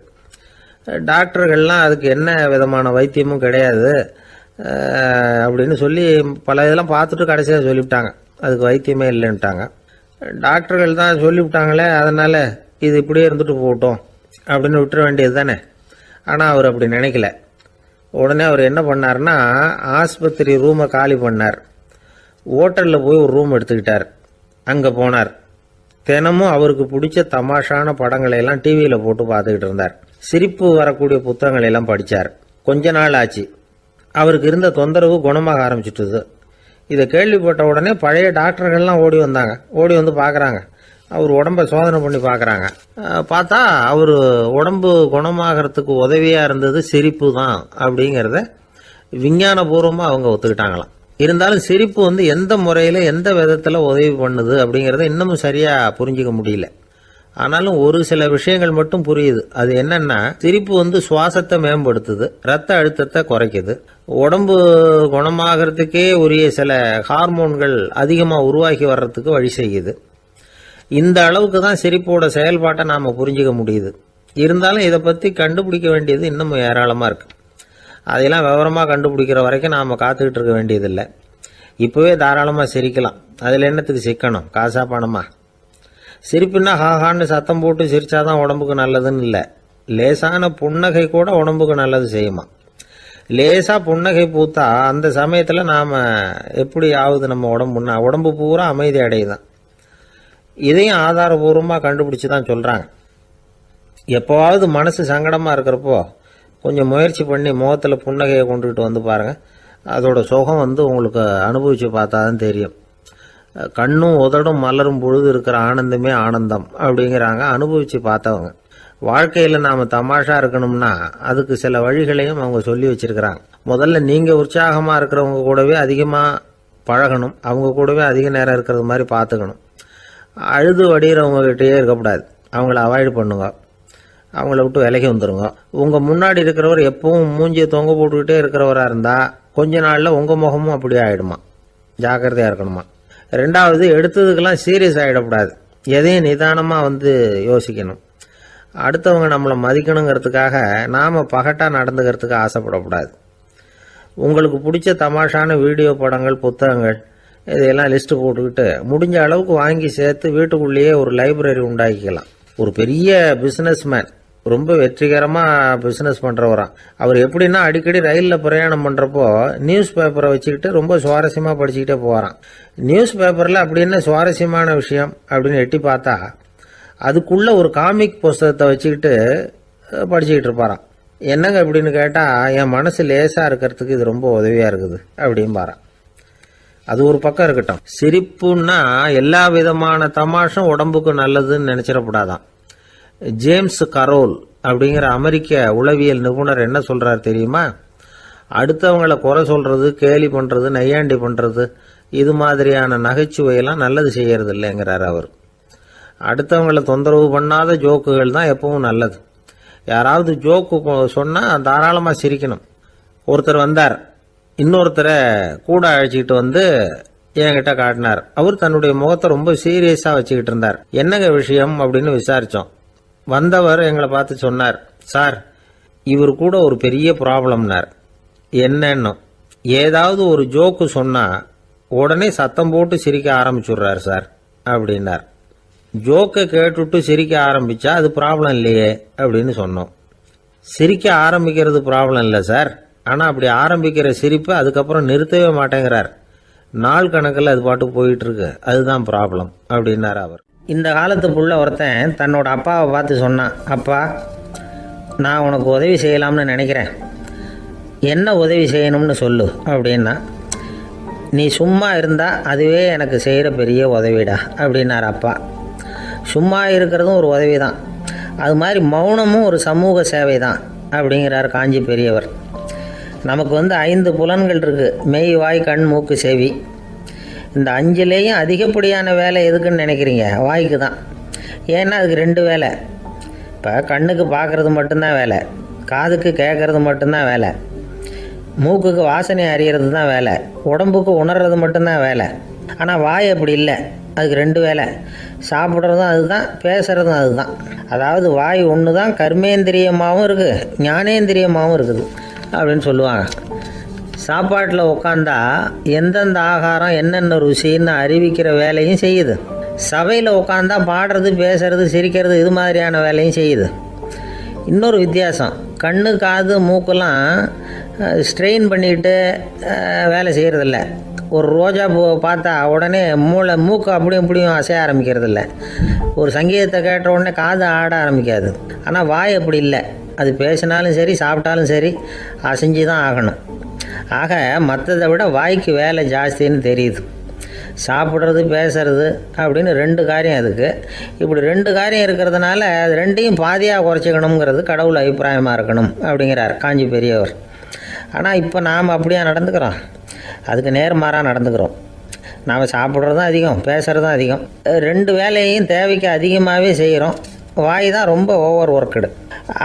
டாக்டர்கள்லாம் அதுக்கு என்ன விதமான வைத்தியமும் கிடையாது அப்படின்னு சொல்லி பல இதெல்லாம் பார்த்துட்டு கடைசியாக சொல்லிவிட்டாங்க அதுக்கு வைத்தியமே இல்லைன்ட்டாங்க. டாக்டர்கள் தான் சொல்லிவிட்டாங்களே, அதனால் இது இப்படியே இருந்துட்டு போகட்டும் அப்படின்னு விட்டுற வேண்டியது தானே. ஆனால் அவர் அப்படி நினைக்கல. உடனே அவர் என்ன பண்ணார்னா, ஆஸ்பத்திரி ரூமை காலி பண்ணார். ஹோட்டலில் போய் ஒரு ரூம் எடுத்துக்கிட்டார். அங்கே போனார். தினமும் அவருக்கு பிடிச்ச தமாஷான படங்களை எல்லாம் டிவியில் போட்டு பார்த்துக்கிட்டு இருந்தார். சிரிப்பு வரக்கூடிய புத்தகங்களை எல்லாம் படித்தார். கொஞ்ச நாள் ஆச்சு, அவருக்கு இருந்த தொந்தரவு குணமாக ஆரம்பிச்சிட்டுது. இதை கேள்விப்பட்ட உடனே பழைய டாக்டர்கள்லாம் ஓடி வந்தாங்க. ஓடி வந்து பார்க்குறாங்க, அவர் உடம்பை சோதனை பண்ணி பார்க்குறாங்க. பார்த்தா அவர் உடம்பு குணமாகறதுக்கு உதவியாக இருந்தது சிரிப்பு தான் அப்படிங்கிறத விஞ்ஞானபூர்வமாக அவங்க ஒத்துக்கிட்டாங்களாம். இருந்தாலும் சிரிப்பு எந்த முறையில் எந்த விதத்தில் உதவி பண்ணுது அப்படிங்கிறத இன்னமும் சரியாக புரிஞ்சிக்க முடியல. ஆனாலும் ஒரு சில விஷயங்கள் மட்டும் புரியுது. அது என்னன்னா, சிரிப்பு சுவாசத்தை மேம்படுத்துது, ரத்த அழுத்தத்தை குறைக்குது, உடம்பு குணமாகறதுக்கே உரிய சில ஹார்மோன்கள் அதிகமாக உருவாக்கி வர்றதுக்கு வழி செய்யுது. இந்த அளவுக்கு தான் சிரிப்போட செயல்பாட்டை நாம் புரிஞ்சிக்க முடியுது. இருந்தாலும் இதை பற்றி கண்டுபிடிக்க வேண்டியது இன்னமும் ஏராளமாக இருக்குது. அதையெல்லாம் விவரமாக கண்டுபிடிக்கிற வரைக்கும் நாம் காத்துக்கிட்டு இருக்க வேண்டியதில்லை. இப்போவே தாராளமாக சிரிக்கலாம். அதில் என்னத்துக்கு சிக்கணும், காசா பணமா? சிரிப்புன்னா ஹாஹான்னு சத்தம் போட்டு சிரிச்சாதான் உடம்புக்கு நல்லதுன்னு இல்லை. லேசான புன்னகை கூட உடம்புக்கு நல்லது செய்யுமா. லேசாக புன்னகை பூத்தா அந்த சமயத்தில் நாம் எப்படி ஆகுது, நம்ம உடம்பு பூரா அமைதி அடையுதான். இதையும் ஆதாரபூர்வமாக கண்டுபிடிச்சி தான் சொல்கிறாங்க. எப்போவாவது மனசு சங்கடமாக இருக்கிறப்போ கொஞ்சம் முயற்சி பண்ணி முகத்தில் புன்னகையை கொண்டுகிட்டு வந்து பாருங்கள். அதோட சுகம் உங்களுக்கு அனுபவித்து பார்த்தா தான் தெரியும். கண்ணும் உதடும் மலரும் பொழுது இருக்கிற ஆனந்தமே ஆனந்தம் அப்படிங்கிறாங்க அனுபவித்து பார்த்தவங்க. வாழ்க்கையில் நாம் தமாஷா இருக்கணும்னா அதுக்கு சில வழிகளையும் அவங்க சொல்லி வச்சிருக்கிறாங்க. முதல்ல நீங்கள் உற்சாகமாக இருக்கிறவங்க கூடவே அதிகமாக பழகணும், அவங்க கூடவே அதிக நேரம் இருக்கிறது மாதிரி பார்த்துக்கணும். அழுது வடிகிறவங்ககிட்டயே இருக்கக்கூடாது, அவங்கள அவாய்டு பண்ணுங்க, அவங்கள விட்டு விலகி வந்துடுங்க. உங்கள் முன்னாடி இருக்கிறவர் எப்பவும் மூஞ்சியை தொங்க போட்டுக்கிட்டே இருக்கிறவராக இருந்தால் கொஞ்ச நாளில் உங்கள் முகமும் அப்படியே ஆகிடுமா, ஜாக்கிரதையாக இருக்கணுமா. ரெண்டாவது, எடுத்ததுக்கெல்லாம் சீரியஸ் ஆகிடக்கூடாது, எதையும் நிதானமாக யோசிக்கணும். அடுத்தவங்க நம்மளை மதிக்கணுங்கிறதுக்காக நாம் பகட்டாக நடந்துக்கிறதுக்கு ஆசைப்படக்கூடாது. உங்களுக்கு பிடிச்ச தமாஷான வீடியோ படங்கள், புத்தகங்கள் இதையெல்லாம் லிஸ்ட்டு போட்டுக்கிட்டு முடிஞ்ச அளவுக்கு வாங்கி சேர்த்து வீட்டுக்குள்ளேயே ஒரு லைப்ரரி உண்டாக்கிக்கலாம். ஒரு பெரிய பிஸ்னஸ்மேன் ரொம்ப வெற்றிகரமாக பிஸ்னஸ் பண்ணுறவராம். அவர் எப்படின்னா அடிக்கடி ரயிலில் பிரயாணம் பண்ணுறப்போ நியூஸ் பேப்பரை வச்சுக்கிட்டு ரொம்ப சுவாரஸ்யமாக படிச்சுக்கிட்டே போகிறான். நியூஸ் பேப்பரில் அப்படி என்ன சுவாரஸ்யமான விஷயம் அப்படின்னு எட்டி பார்த்தா அதுக்குள்ளே ஒரு காமிக் புஸ்தகத்தை வச்சுக்கிட்டு படிச்சுக்கிட்டு இருப்பாராம். என்னங்க அப்படின்னு கேட்டால், என் மனசு லேசாக இருக்கிறதுக்கு இது ரொம்ப உதவியாக இருக்குது அப்படின்பாரான். அது ஒரு பக்கம் இருக்கட்டும். சிரிப்புன்னா எல்லா விதமான தமாஷும் உடம்புக்கு நல்லதுன்னு நினைச்சிடக்கூடாதான். ஜேம்ஸ் கரோல் அப்படிங்கிற அமெரிக்க உளவியல் நிபுணர் என்ன சொல்றாரு தெரியுமா? அடுத்தவங்களை குறை சொல்றது, கேலி பண்றது, நையாண்டி பண்றது, இது மாதிரியான நகைச்சுவையெல்லாம் நல்லது செய்யறது இல்லைங்கிறார் அவர். அடுத்தவங்களை தொந்தரவு பண்ணாத ஜோக்குகள் தான் எப்பவும் நல்லது. யாராவது ஜோக்கு சொன்னா தாராளமா சிரிக்கணும். ஒருத்தர் வந்தார், இன்னொருத்தரை கூட அழைச்சிக்கிட்டு வந்து என்கிட்ட காட்டினார். அவர் தன்னுடைய முகத்தை ரொம்ப சீரியஸா வச்சுக்கிட்டு இருந்தார். என்னங்க விஷயம் அப்படின்னு விசாரிச்சோம். வந்தவர் எங்களை பார்த்து சொன்னார், சார் இவர் கூட ஒரு பெரிய ப்ராப்ளம்னார். என்னன்னு, ஏதாவது ஒரு ஜோக்கு சொன்னா உடனே சத்தம் போட்டு சிரிக்க ஆரம்பிச்சுடுறார் சார் அப்படின்னார். ஜோக்கை கேட்டுட்டு சிரிக்க ஆரம்பிச்சா அது ப்ராப்ளம் இல்லையே அப்படின்னு சொன்னோம். சிரிக்க ஆரம்பிக்கிறது ப்ராப்ளம் இல்லை சார், ஆனால் அப்படி ஆரம்பிக்கிற சிரிப்பை அதுக்கப்புறம் நிறுத்தவே மாட்டேங்கிறார். நாள் கணக்கில் அது பாட்டு போயிட்டு இருக்கு, அதுதான் ப்ராப்ளம் அப்படின்னார் அவர். இந்த காலத்து புள்ள ஒருத்தன் தன்னோட அப்பாவை பார்த்து சொன்னான், அப்பா நான் உனக்கு உதவி செய்யலாம்னு நினைக்கிறேன், என்ன உதவி செய்யணும்னு சொல்லு அப்படின்னா. நீ சும்மா இருந்தால் அதுவே எனக்கு செய்கிற பெரிய உதவிடா அப்படின்னார் அப்பா. சும்மா இருக்கிறதும் ஒரு உதவி தான், அது மாதிரி மௌனமும் ஒரு சமூக சேவை தான் அப்படிங்கிறார் காஞ்சி பெரியவர். நமக்கு 5 புலன்கள் இருக்குது, மெய், வாய், கண், மூக்கு, செவி. இந்த 5லேயும் அதிகப்படியான வேலை எதுக்குன்னு நினைக்கிறீங்க? வாய்க்கு தான். ஏன்னா அதுக்கு 2 வேலை. இப்போ கண்ணுக்கு பார்க்குறது மட்டும்தான் வேலை, காதுக்கு கேட்குறது மட்டும்தான் வேலை, மூக்குக்கு வாசனை அறியறது தான் வேலை, உடம்புக்கு உணர்றது மட்டும்தான் வேலை. ஆனால் வாய் அப்படி இல்லை, அதுக்கு 2 வேலை. சாப்பிட்றதும் அதுதான், பேசுகிறதும் அதுதான். அதாவது வாய் ஒன்று தான் கர்மேந்திரியமாகவும் இருக்குது, ஞானேந்திரியமாகவும் இருக்குது அப்படின்னு சொல்லுவாங்க. சாப்பாட்டில் உட்காந்தா எந்தெந்த ஆகாரம் என்னென்ன ருசின்னு அறிவிக்கிற வேலையும் செய்யுது. சபையில் உட்காந்தா பாடுறது, பேசுறது, சிரிக்கிறது, இது மாதிரியான வேலையும் செய்யுது. இன்னொரு வித்தியாசம், கண்ணு, காது, மூக்கெல்லாம் ஸ்ட்ரெயின் பண்ணிக்கிட்டு வேலை செய்கிறதில்ல. ஒரு ரோஜா பூவை பார்த்தா உடனே மூக்கு அப்படியும் இப்படியும் அசைய ஆரம்பிக்கிறதில்ல. ஒரு சங்கீதத்தை கேட்ட உடனே காது ஆட ஆரம்பிக்காது. ஆனால் வாய் அப்படி இல்லை, அது பேசினாலும் சரி சாப்பிட்டாலும் சரி அசைஞ்சு தான் ஆகணும். ஆக மற்றதை விட வாய்க்கு வேலை ஜாஸ்தின்னு தெரியுது. சாப்பிட்றது, பேசுறது அப்படின்னு 2 காரியம் அதுக்கு. இப்படி 2 காரியம் இருக்கிறதுனால அது 2ஐயும் பாதியாக குறைச்சிக்கணுங்கிறது கடவுள் அபிப்பிராயமாக இருக்கணும் அப்படிங்கிறார் காஞ்சி பெரியவர். ஆனால் இப்போ நாம் அப்படியா நடந்துக்கிறோம்? அதுக்கு நேர்மாறாக நடந்துக்கிறோம். நாம் சாப்பிட்றதும் அதிகம், பேசுகிறதும் அதிகம். 2 வேலையையும் தேவைக்கு அதிகமாகவே செய்கிறோம். வாய் தான் ரொம்ப ஓவர் ஒர்க்குடு.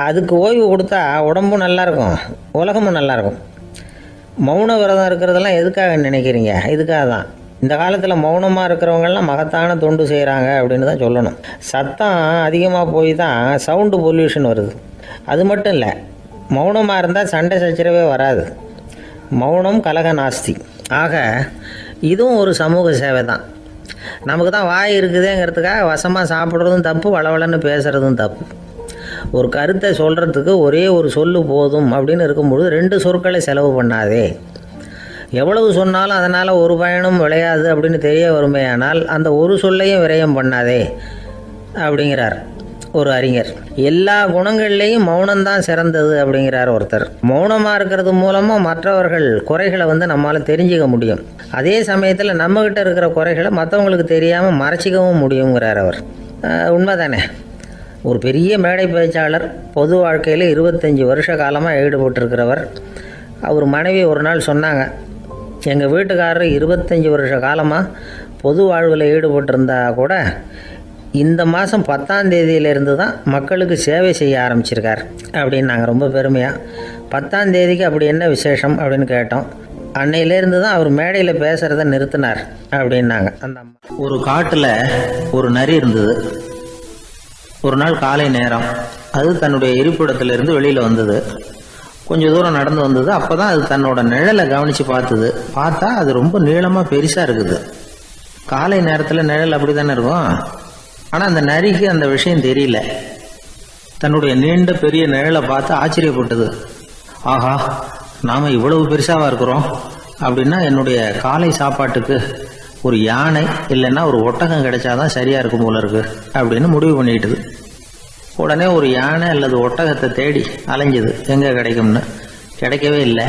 அதுக்கு ஓய்வு கொடுத்தா உடம்பும் நல்லாயிருக்கும், உலகமும் நல்லாயிருக்கும். மௌன விரதம் இருக்கிறதெல்லாம் எதுக்காக நினைக்கிறீங்க? இதுக்காக தான். இந்த காலத்தில் மௌனமாக இருக்கிறவங்கெல்லாம் மகத்தான தொண்டு செய்கிறாங்க அப்படின்னு தான் சொல்லணும். சத்தம் அதிகமாக போய் தான் சவுண்டு பொல்யூஷன் வருது. அது மட்டும் இல்லை, மௌனமாக இருந்தால் சண்டை சச்சரவே வராது. மௌனம் கலக நாஸ்தி. ஆக இதுவும் ஒரு சமூக சேவை தான். நமக்கு தான் வாய் இருக்குதுங்கிறதுக்காக வசமாக சாப்பிட்றதும் தப்பு, வளவளன்னு பேசுகிறதும் தப்பு. ஒரு கருத்தை சொல்கிறதுக்கு ஒரே ஒரு சொல்லு போதும் அப்படின்னு இருக்கும்பொழுது 2 சொற்களை செலவு பண்ணாதே. எவ்வளவு சொன்னாலும் அதனால் ஒரு பயனும் விளையாது அப்படின்னு தெரிய வருமே, ஆனால் அந்த ஒரு சொல்லையும் விரயம் பண்ணாதே அப்படிங்கிறார் ஒரு அறிஞர். எல்லா குணங்கள்லேயும் மௌனம்தான் சிறந்தது அப்படிங்கிறார் ஒருத்தர். மௌனமாக இருக்கிறது மூலமாக மற்றவர்கள் குறைகளை நம்மளால் தெரிஞ்சிக்க முடியும். அதே சமயத்தில் நம்மக்கிட்ட இருக்கிற குறைகளை மற்றவங்களுக்கு தெரியாமல் மறைச்சிக்கவும் முடியுங்கிறார் அவர். உண்மைதானே? ஒரு பெரிய மேடை பேச்சாளர், பொது வாழ்க்கையில் 25 வருஷ காலமாக ஈடுபட்டிருக்கிறவர். அவர் மனைவி ஒரு நாள் சொன்னாங்க, எங்கள் வீட்டுக்காரர் 25 வருஷ காலமாக பொது வாழ்வில் ஈடுபட்டிருந்தா கூட இந்த மாதம் 10ஆம் தேதியிலேருந்து தான் மக்களுக்கு சேவை செய்ய ஆரம்பிச்சிருக்கார் அப்படின்னு நாங்கள் ரொம்ப பெருமையாக. 10ஆம் தேதிக்கு அப்படி என்ன விசேஷம் அப்படின்னு கேட்டோம். அன்னையிலேருந்து தான் அவர் மேடையில் பேசுகிறத நிறுத்தினார் அப்படின்னாங்க அந்த அம்மா. ஒரு காட்டில் ஒரு நரி இருந்தது. ஒரு நாள் காலை நேரம் அது தன்னுடைய இருப்பிடத்திலிருந்து வெளியில் வந்தது. கொஞ்சம் தூரம் நடந்து வந்தது. அப்போ தான் அது தன்னோட நிழலை கவனித்து பார்த்தா அது ரொம்ப நீளமாக பெருசாக இருக்குது. காலை நேரத்தில் நிழல் அப்படி தானே இருக்கும். ஆனால் அந்த நரிக்கு அந்த விஷயம் தெரியல. தன்னுடைய நீண்ட பெரிய நிழலை பார்த்து ஆச்சரியப்பட்டது. ஆஹா, நாம இவ்வளவு பெருசாவா இருக்கிறோம் அப்படின்னா என்னுடைய காலை சாப்பாட்டுக்கு ஒரு யானை இல்லைன்னா ஒரு ஒட்டகம் கிடைச்சாதான் சரியா இருக்கும் போல இருக்கு அப்படின்னு முடிவு பண்ணிட்டுது. உடனே ஒரு யானை அல்லது ஒட்டகத்தை தேடி அலைஞ்சது, எங்க கிடைக்கும்னு. கிடைக்கவே இல்லை.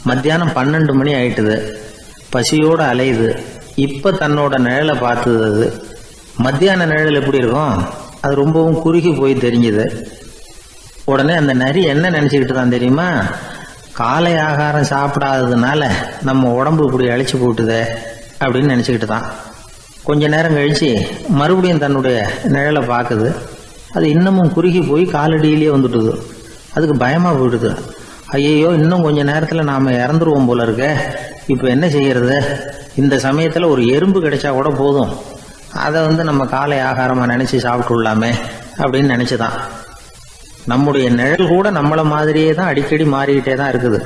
மத்தியானம் 12 மணி ஆயிட்டுது. பசியோடு அலையுது. இப்ப தன்னோட நிழலை பார்த்தது. அது மத்தியான நிழல் எப்படி இருக்கும், அது ரொம்பவும் குறுகி போய் தெரிஞ்சுது. உடனே அந்த நரி என்ன நினைச்சுக்கிட்டு தான் தெரியுமா, காலை ஆகாரம் சாப்பிடாததுனால நம்ம உடம்பு இப்படி அழிச்சு போட்டுதே அப்படின்னு நினைச்சுக்கிட்டு தான். கொஞ்ச நேரம் கழிச்சு மறுபடியும் தன்னுடைய நிழலை பார்க்குது. அது இன்னமும் குறுகி போய் காலடியிலேயே வந்துட்டுது. அதுக்கு பயமா போயிடுது. ஐயோ, இன்னும் கொஞ்ச நேரத்தில் நாம இறந்துருவோம் போல இருக்க, இப்போ என்ன செய்யறது? இந்த சமயத்தில் ஒரு எறும்பு கிடைச்சா கூட போதும், அதை நம்ம காலை ஆகாரமாக நினைச்சு சாப்பிட்டுள்ளாமே அப்படின்னு நினைச்சுதான். நம்முடைய நிழல் கூட நம்மளை மாதிரியே தான் அடிக்கடி மாறிக்கிட்டே தான் இருக்குது.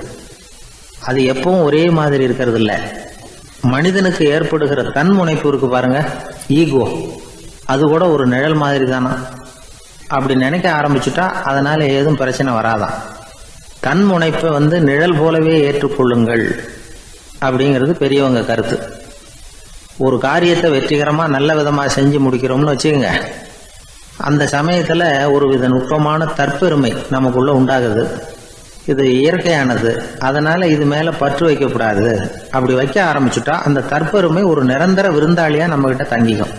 அது எப்பவும் ஒரே மாதிரி இருக்கிறது இல்லை. மனிதனுக்கு ஏற்படுகிற தன்முனைப்பு இருக்கு பாருங்க, ஈகோ, அது கூட ஒரு நிழல் மாதிரி தானா. அப்படி நினைக்க ஆரம்பிச்சுட்டா அதனால ஏதும் பிரச்சனை வராதான். தன்முனைப்பை நிழல் போலவே ஏற்றுக்கொள்ளுங்கள் அப்படிங்கிறது பெரியவங்க கருத்து. ஒரு காரியத்தை வெற்றிகரமா நல்ல விதமா செஞ்சு முடிக்கிறோம்னு வச்சுக்கோங்க, அந்த சமயத்துல ஒரு வித நுட்பமான தற்பெருமை நமக்குள்ள உண்டாகுது. இது இயற்கையானது, அதனால இது மேல பற்று வைக்கக்கூடாது. அப்படி வைக்க ஆரம்பிச்சுட்டா அந்த தற்பெருமை ஒரு நிரந்தர விருந்தாளியா நம்ம கிட்ட தங்கிக்கும்.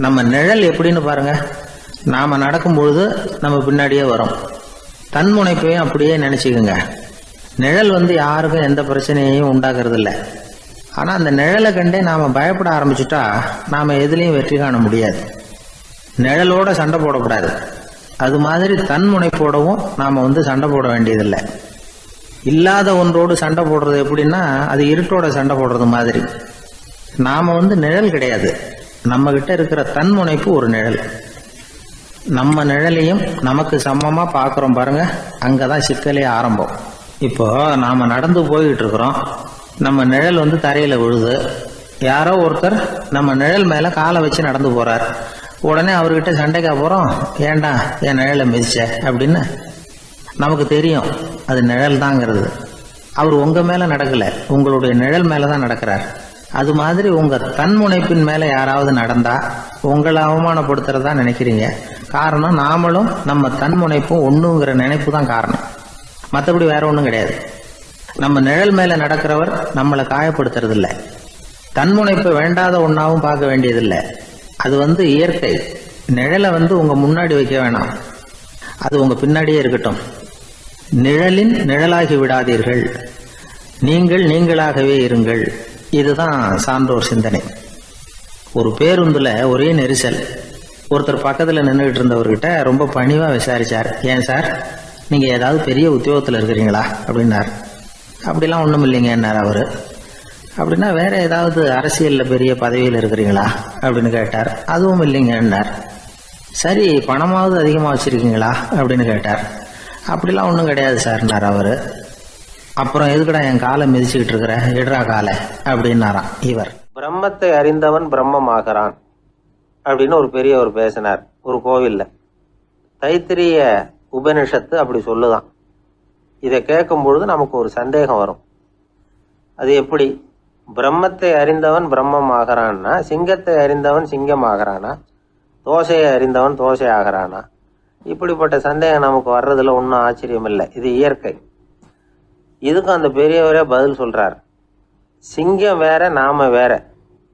நம்ம நிழல் எப்படின்னு பாருங்க, நாம நடக்கும் பொழுது நம்ம பின்னாடியே வரும். தன்முனைப்பையும் அப்படியே நினைச்சுக்குங்க. நிழல் யாருக்கும் எந்த பிரச்சனையையும் உண்டாக்குறது இல்லை. ஆனா அந்த நிழலை கண்டே நாம பயப்பட ஆரம்பிச்சுட்டா நாம எதுலையும் வெற்றி காண முடியாது. நிழலோட சண்டை போடக்கூடாது. அது மாதிரி தன்முனைப்போடவும் நாம சண்டை போட வேண்டியதில்லை. இல்லாத ஒன்றோடு சண்டை போடுறது எப்படின்னா, அது இருட்டோட சண்டை போடுறது மாதிரி. நாம நிழல் கிடையாது, நம்ம கிட்ட இருக்கிற தன்முனைப்பு ஒரு நிழல். நம்ம நிழலையும் நமக்கு சமமா பாக்குறோம் பாருங்க, அங்கதான் சிக்கலே ஆரம்பம். இப்போ நாம நடந்து போய்கிட்டு இருக்கிறோம், நம்ம நிழல் தரையில விழுது. யாரோ ஒருத்தர் நம்ம நிழல் மேல காலை வச்சு நடந்து போறார். உடனே அவர்கிட்ட சண்டைக்கா போறோம், ஏண்டா என் நிழலை மிதிச்ச அப்படின்னு. நமக்கு தெரியும் அது நிழல் தாங்கிறது. அவர் உங்க மேல நடக்கல, உங்களுடைய நிழல் மேலதான் நடக்கிறார். அது மாதிரி உங்க தன்முனைப்பின் மேல யாராவது நடந்தா உங்களை அவமானப்படுத்துறதா நினைக்கிறீங்க. காரணம், நாமளும் நம்ம தன்முனைப்பும் ஒண்ணுங்கிற நினைப்பு தான் காரணம், மற்றபடி வேற ஒண்ணும் கிடையாது. நம்ம நிழல் மேல நடக்கிறவர் நம்மளை காயப்படுத்துறது இல்லை. தன்முனைப்பை வேண்டாத ஒன்னாவும் பார்க்க வேண்டியதில்லை. அது இயற்கை. நிழலை உங்க முன்னாடி வைக்க வேணாம், அது உங்க பின்னாடியே இருக்கட்டும். நிழலின் நிழலாகி விடாதீர்கள், நீங்கள் நீங்களாகவே இருங்கள். இதுதான் சான்றோர் சிந்தனை. ஒரு பேருந்துல ஒரே நெரிசல். ஒருத்தர் பக்கத்துல நின்றுகிட்டு இருந்தவர்கிட்ட ரொம்ப பணிவா விசாரிச்சார், ஏன் சார், நீங்க ஏதாவது பெரிய உத்தியோகத்துல இருக்கிறீங்களா அப்படின்னார். அப்படிலாம் ஒண்ணும் இல்லைங்கன்னார் அவரு. அப்படின்னா வேற ஏதாவது அரசியல்ல பெரிய பதவியில் இருக்கிறீங்களா அப்படின்னு கேட்டார். அதுவும் இல்லைங்கன்னார். சரி, பணமாவது அதிகமா வச்சிருக்கீங்களா அப்படின்னு கேட்டார். அப்படிலாம் ஒன்றும் கிடையாது சார்னார் அவரு. அப்புறம் எதுக்குடா என் காலை மிதிச்சுக்கிட்டு இருக்கிற, இடரா காலை அப்படின்னாராம் இவர். பிரம்மத்தை அறிந்தவன் பிரம்மமாகிறான் அப்படின்னு ஒரு பெரியவர் பேசினார் ஒரு கோவில்ல. தைத்திரிய உபனிஷத்து அப்படி சொல்லுதான். இதை கேட்கும் பொழுது நமக்கு ஒரு சந்தேகம் வரும். அது எப்படி? பிரம்மத்தை அறிந்தவன் பிரம்மம் ஆகிறான்னா, சிங்கத்தை அறிந்தவன் சிங்கம் ஆகிறானா, தோசையை அறிந்தவன் தோசை ஆகிறானா? இப்படிப்பட்ட சந்தேகம் நமக்கு வர்றதுல ஒன்றும் ஆச்சரியம் இல்லை. இது இயற்கை. இதுக்கும் அந்த பெரியவரே பதில் சொல்றார். சிங்கம் வேற, நாம வேற.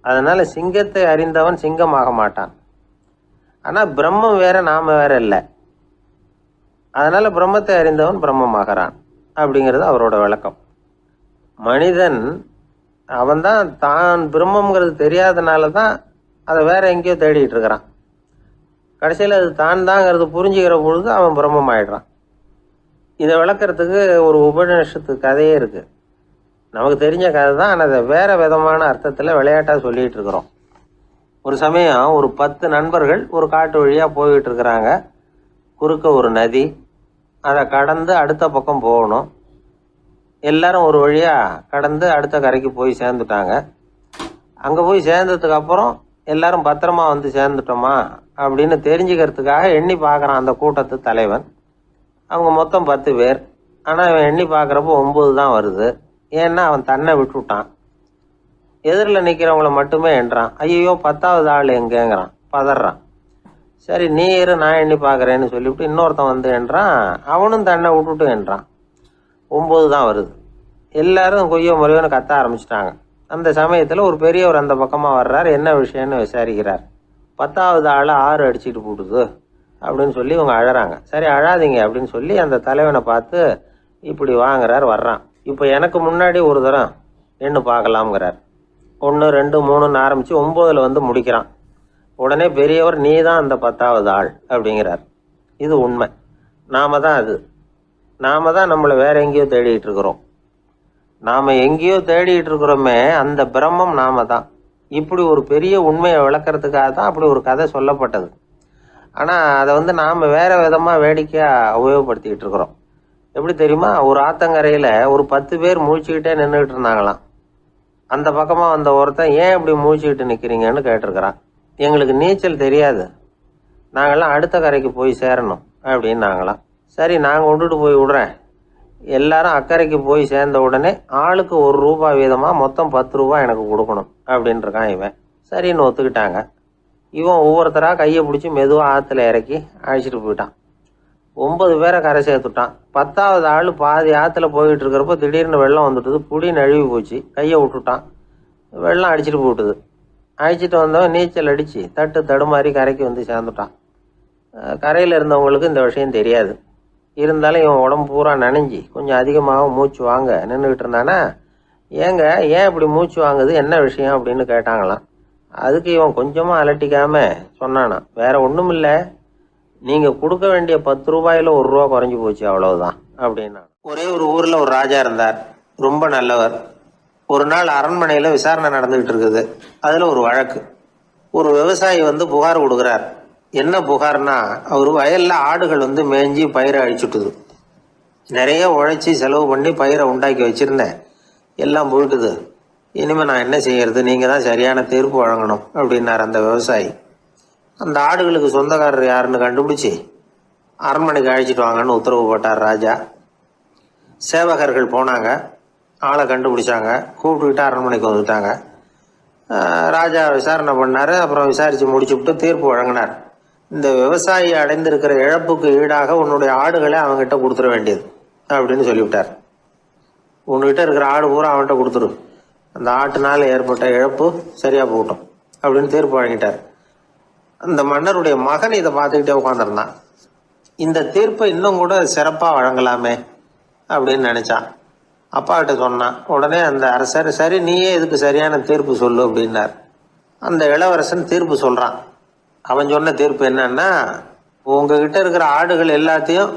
அதனால சிங்கத்தை அறிந்தவன் சிங்கம் ஆக மாட்டான். ஆனா பிரம்மம் வேற, நாம வேற இல்லை. அதனால பிரம்மத்தை அறிந்தவன் பிரம்மம் ஆகிறான் அப்படிங்கிறது அவரோட விளக்கம். மனிதன் அவன்தான் தான் பிரம்மங்கிறது தெரியாதனால தான் அதை வேற எங்கேயோ தேடிட்டு இருக்கிறான். கடைசியில் அது தான் தாங்கிறது புரிஞ்சுக்கிற பொழுது அவன் பிரம்மம் ஆயிடுறான். இதை விளக்கறதுக்கு ஒரு உபநிஷத்து கதையே இருக்கு. நமக்கு தெரிஞ்ச கதை தான், ஆனால் அதை வேற விதமான அர்த்தத்தில் விளையாட்டாக சொல்லிட்டு இருக்கிறோம். ஒரு சமயம் ஒரு 10 நண்பர்கள் ஒரு காட்டு வழியாக போய்கிட்டு இருக்கிறாங்க. குறுக்க ஒரு நதி, அதை கடந்து அடுத்த பக்கம் போகணும். எல்லாரும் ஒரு வழியாக கடந்து அடுத்த கரைக்கு போய் சேர்ந்துட்டாங்க. அங்கே போய் சேர்ந்ததுக்கு அப்புறம் எல்லாரும் பத்திரமா சேர்ந்துட்டோமா அப்படின்னு தெரிஞ்சுக்கிறதுக்காக எண்ணி பார்க்குறான் அந்த கூட்டத்து தலைவன். அவங்க மொத்தம் 10 பேர். ஆனால் இவன் எண்ணி பார்க்குறப்போ 9 தான் வருது. ஏன்னா அவன் தன்னை விட்டுவிட்டான். எதிரில் நிற்கிறவங்கள மட்டுமே எண்றான். ஐயோ 10வது ஆள் எங்கேங்கிறான், பதறான். சரி நீ இரு நான் எண்ணி பார்க்குறேன்னு சொல்லிவிட்டு இன்னொருத்தன் வந்து எண்றான். அவனும் தன்னை விட்டுட்டு எண்றான். 9 தான் வருது. எல்லாரும் கொய்யோ முறையோன்னு கத்த ஆரம்பிச்சிட்டாங்க. அந்த சமயத்தில் ஒரு பெரியவர் அந்த பக்கமாக வர்றார். என்ன விஷயம்னு விசாரிக்கிறார். 10வது ஆள் 6 அடிச்சுட்டு போட்டுது அப்படின்னு சொல்லி இவங்க அழறாங்க. சரி அழாதீங்க அப்படின்னு சொல்லி அந்த தலைவனை பார்த்து இப்படி வாங்குறார். வர்றான். இப்போ எனக்கு முன்னாடி ஒரு தரம் எண்ணு பார்க்கலாம்ங்கிறார். 1 2 3ன்னு ஆரம்பித்து 9ல் வந்து முடிக்கிறான். உடனே பெரியவர் நீ தான் அந்த 10வது ஆள் அப்படிங்கிறார். இது உண்மை. நாம தான் அது. நாம தான் நம்மளை வேற எங்கேயோ தேடிட்டு இருக்கிறோம். நாம எங்கேயோ தேடிட்டு இருக்கிறோமே அந்த பிரம்மம் நாம தான். இப்படி ஒரு பெரிய உண்மையை விளக்கறதுக்காக தான் அப்படி ஒரு கதை சொல்லப்பட்டது. ஆனால் அதை வந்து நாம் வேற விதமாக வேடிக்கையாக உபயோகப்படுத்திக்கிட்டு இருக்கிறோம். எப்படி தெரியுமா? ஒரு ஆத்தங்கரையில் ஒரு 10 பேர் முழிச்சுக்கிட்டே நின்றுக்கிட்டு இருந்தாங்களாம். அந்த பக்கமாக வந்த ஒருத்தன் ஏன் இப்படி முழிச்சுக்கிட்டு நிற்கிறீங்கன்னு கேட்டிருக்கிறான். எங்களுக்கு நீச்சல் தெரியாது, நாங்கள்லாம் அடுத்த கரைக்கு போய் சேரணும் அப்படின்னு நாங்களாம். சரி நான் கொண்டுட்டு போய் விடுறேன். எல்லாரும் அக்கறைக்கு போய் சேர்ந்த உடனே ஆளுக்கு ₹1 வீதமாக மொத்தம் ₹10 எனக்கு கொடுக்கணும் அப்படின்ட்டுருக்கான் இவன். சரின்னு ஒத்துக்கிட்டாங்க. இவன் ஒவ்வொருத்தராக கையை பிடிச்சி மெதுவாக ஆற்றுல இறக்கி அழைச்சிட்டு போயிட்டான். 9 பேரை கரை சேர்த்துட்டான். 10வது ஆள் பாதி ஆற்றுல போயிட்டு இருக்கிறப்போ திடீர்னு வெள்ளம் வந்துட்டுது. புடி நழுவி போச்சு. கையை விட்டுட்டான். வெள்ளம் அடிச்சிட்டு போட்டுது. அழைச்சிட்டு வந்தவன் நீச்சல் அடித்து தடுமாறி கரைக்கு வந்து சேர்ந்துட்டான். கரையில் இருந்தவங்களுக்கு இந்த விஷயம் தெரியாது. இருந்தாலும் இவன் உடம்பு பூரா நனைஞ்சி கொஞ்சம் அதிகமாக மூச்சு வாங்க நின்றுக்கிட்டு இருந்தானா, ஏங்க ஏன் இப்படி மூச்சு வாங்குது, என்ன விஷயம் அப்படின்னு கேட்டாங்களாம். அதுக்கு இவன் கொஞ்சமாக அலட்டிக்காம சொன்னானா, வேற ஒன்றும் இல்லை, நீங்கள் கொடுக்க வேண்டிய ₹10ல் ₹1 குறைஞ்சி போச்சு அவ்வளவுதான் அப்படின்னா. ஒரே ஒரு ஊரில் ஒரு ராஜா இருந்தார். ரொம்ப நல்லவர். ஒரு நாள் அரண்மனையில் விசாரணை நடந்துகிட்டு இருக்குது. அதில் ஒரு வழக்கு. ஒரு விவசாயி வந்து புகார் கொடுக்குறார். என்ன புகார்னா, அவர் வயலில் ஆடுகள் வந்து மேய்ஞ்சி பயிரை அழிச்சுட்டுது. நிறைய உழைச்சி செலவு பண்ணி பயிரை உண்டாக்கி வச்சுருந்தேன், எல்லாம் போயிட்டுது. இனிமேல் நான் என்ன செய்யறது, நீங்கள் தான் சரியான தீர்ப்பு வழங்கணும் அப்படின்னார் அந்த விவசாயி. அந்த ஆடுகளுக்கு சொந்தக்காரர் யாருன்னு கண்டுபிடிச்சி அரண்மனைக்கு அழைச்சிட்டு வாங்கன்னு உத்தரவு போட்டார் ராஜா. சேவகர்கள் போனாங்க, ஆளை கண்டுபிடிச்சாங்க, கூப்பிட்டுக்கிட்டு அரண்மனைக்கு வந்துட்டாங்க. ராஜா விசாரணை பண்ணார். அப்புறம் விசாரித்து முடிச்சுவிட்டு தீர்ப்பு வழங்கினார். இந்த விவசாயி அடைந்திருக்கிற இழப்புக்கு ஈடாக உன்னுடைய ஆடுகளை அவங்ககிட்ட கொடுத்துட வேண்டியது அப்படின்னு சொல்லிவிட்டார். உன்கிட்ட இருக்கிற ஆடு பூரா அவன்கிட்ட கொடுத்துரு, அந்த ஆட்டுனால ஏற்பட்ட இழப்பு சரியா போகட்டும் அப்படின்னு தீர்ப்பு வழங்கிட்டார். அந்த மன்னருடைய மகன் இதை பார்த்துக்கிட்டே உட்காந்துருந்தான். இந்த தீர்ப்பை இன்னும் கூட சிறப்பாக வழங்கலாமே அப்படின்னு நினைச்சான். அப்பா கிட்ட சொன்னான். உடனே அந்த அரசர், சரி நீயே இதுக்கு சரியான தீர்ப்பு சொல்லு அப்படின்னார். அந்த இளவரசன் தீர்ப்பு சொல்றான். அவன் சொன்ன தீர்ப்பு என்னன்னா, உங்ககிட்ட இருக்கிற ஆடுகள் எல்லாத்தையும்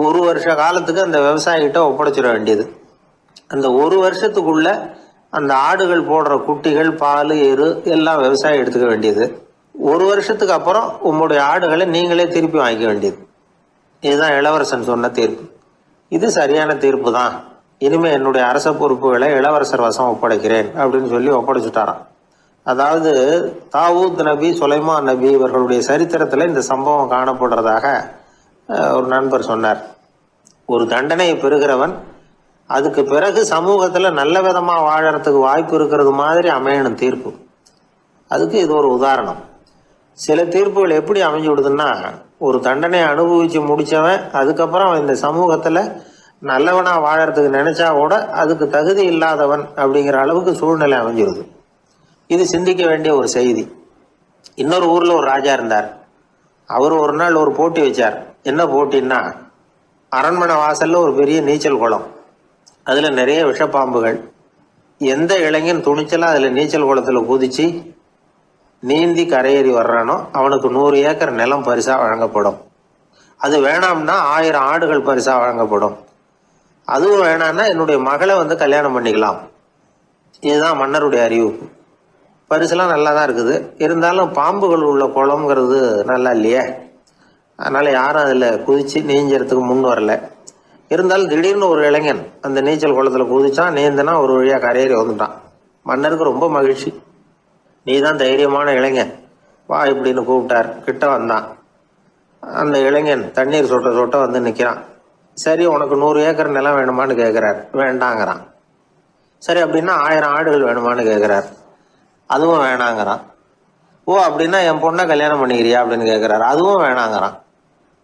1 வருஷ காலத்துக்கு அந்த விவசாயிகிட்ட ஒப்படைச்சிட வேண்டியது. அந்த 1 வருஷத்துக்குள்ள அந்த ஆடுகள் போடுற குட்டிகள், பால், எரு எல்லாம் விவசாயி எடுத்துக்க வேண்டியது. 1 வருஷத்துக்கு அப்புறம் உங்களுடைய ஆடுகளை நீங்களே திருப்பி வாங்கிக்க வேண்டியது. இதுதான் இளவரசன் சொன்ன தீர்ப்பு. இது சரியான தீர்ப்பு தான். இனிமே என்னுடைய அரச பொறுப்புகளை இளவரசர் வசம் ஒப்படைக்கிறேன் அப்படின்னு சொல்லி ஒப்படைச்சுட்டாராம். அதாவது தாவூத் நபி, சுலைமான் நபி இவர்களுடைய சரித்திரத்தில் இந்த சம்பவம் காணப்படுறதாக ஒரு நண்பர் சொன்னார். ஒரு தண்டனையை பெறுகிறவன் அதுக்கு பிறகு சமூகத்தில் நல்ல விதமாக வாழறதுக்கு வாய்ப்பு இருக்கிறது மாதிரி அமையணும் தீர்ப்பு. அதுக்கு இது ஒரு உதாரணம். சில தீர்ப்புகள் எப்படி அமைஞ்சு விடுதுன்னா, ஒரு தண்டனையை அனுபவித்து முடித்தவன் அதுக்கப்புறம் இந்த சமூகத்தில் நல்லவனாக வாழறதுக்கு நினைச்சா கூட அதுக்கு தகுதி இல்லாதவன் அப்படிங்கிற அளவுக்கு சூழ்நிலை அமைஞ்சிருது. இது சிந்திக்க வேண்டிய ஒரு செய்தி. இன்னொரு ஊரில் ஒரு ராஜா இருந்தார். அவர் ஒரு நாள் ஒரு போட்டி வச்சார். என்ன போட்டின்னா, அரண்மனை வாசலில் ஒரு பெரிய நீச்சல் குளம், அதில் நிறைய விஷப்பாம்புகள். எந்த இளைஞன் துணிச்சலாக அதில் நீச்சல் குளத்தில் குதிச்சு நீந்தி கரையேறி வர்றானோ அவனுக்கு 100 ஏக்கர் நிலம் பரிசாக வழங்கப்படும். அது வேணாம்னா 1000 ஆடுகள் பரிசாக வழங்கப்படும். அதுவும் வேணான்னா என்னுடைய மகளை வந்து கல்யாணம் பண்ணிக்கலாம். இதுதான் மன்னருடைய அறிவிப்பு. பரிசுலாம் நல்லா தான் இருக்குது. இருந்தாலும் பாம்புகள் உள்ள குளம்ங்கிறது நல்லா இல்லையே. அதனால் யாரும் அதில் குதித்து நீஞ்சறதுக்கு முன் வரல. இருந்தாலும் திடீர்னு ஒரு இளைஞன் அந்த நீச்சல் குளத்தில் குதிச்சான். நீந்தனா ஒரு வழியாக கரையேறி வந்துட்டான். மன்னருக்கு ரொம்ப மகிழ்ச்சி. நீ தான் தைரியமான இளைஞன், வா இப்படின்னு கூப்பிட்டார். கிட்ட வந்தான். அந்த இளைஞன் தண்ணீர் சொட்ட சொட்ட வந்து நிற்கிறான். சரி, உனக்கு 100 ஏக்கர் நிலம் வேணுமான்னு கேட்குறார். வேண்டாங்கிறான். சரி, அப்படின்னா 1000 ஆடுகள் வேணுமான்னு கேட்குறார். அதுவும் வேணாங்கிறான். ஓ, அப்படின்னா என் பொண்ணை கல்யாணம் பண்ணிக்கிறியா அப்படின்னு கேட்குறாரு. அதுவும் வேணாங்கிறான்.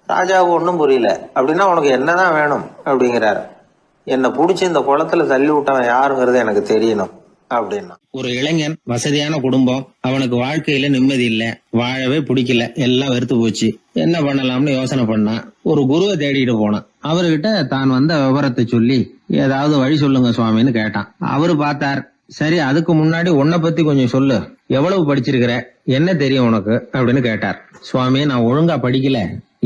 ராஜாவுக்கு ஒன்றும் புரியல. அப்படின்னா உனக்கு என்னதான் வேணும் அப்படிங்கிறாரு. என்னை பிடிச்சி இந்த குளத்துல தள்ளி விட்டவன் யாருங்கிறது எனக்கு தெரியணும் அப்படின்னா. ஒரு இளைஞன், வசதியான குடும்பம், அவனுக்கு வாழ்க்கையில நிம்மதி இல்ல, வாழவே பிடிக்கல, எல்லாம் வெறுத்து போச்சு. என்ன பண்ணலாம்னு யோசனை பண்ணான். ஒரு குருவை தேடிட்டு போனான். அவர்கிட்ட தான் வந்த விவரத்தை சொல்லி ஏதாவது வழி சொல்லுங்க சுவாமின்னு கேட்டான். அவரு பார்த்தார். சரி, அதுக்கு முன்னாடி உன்னை பத்தி கொஞ்சம் சொல்லு, எவ்வளவு படிச்சிருக்கிற, என்ன தெரியும் உனக்கு அப்படின்னு கேட்டார். சுவாமி, நான் ஒழுங்கா படிக்கல,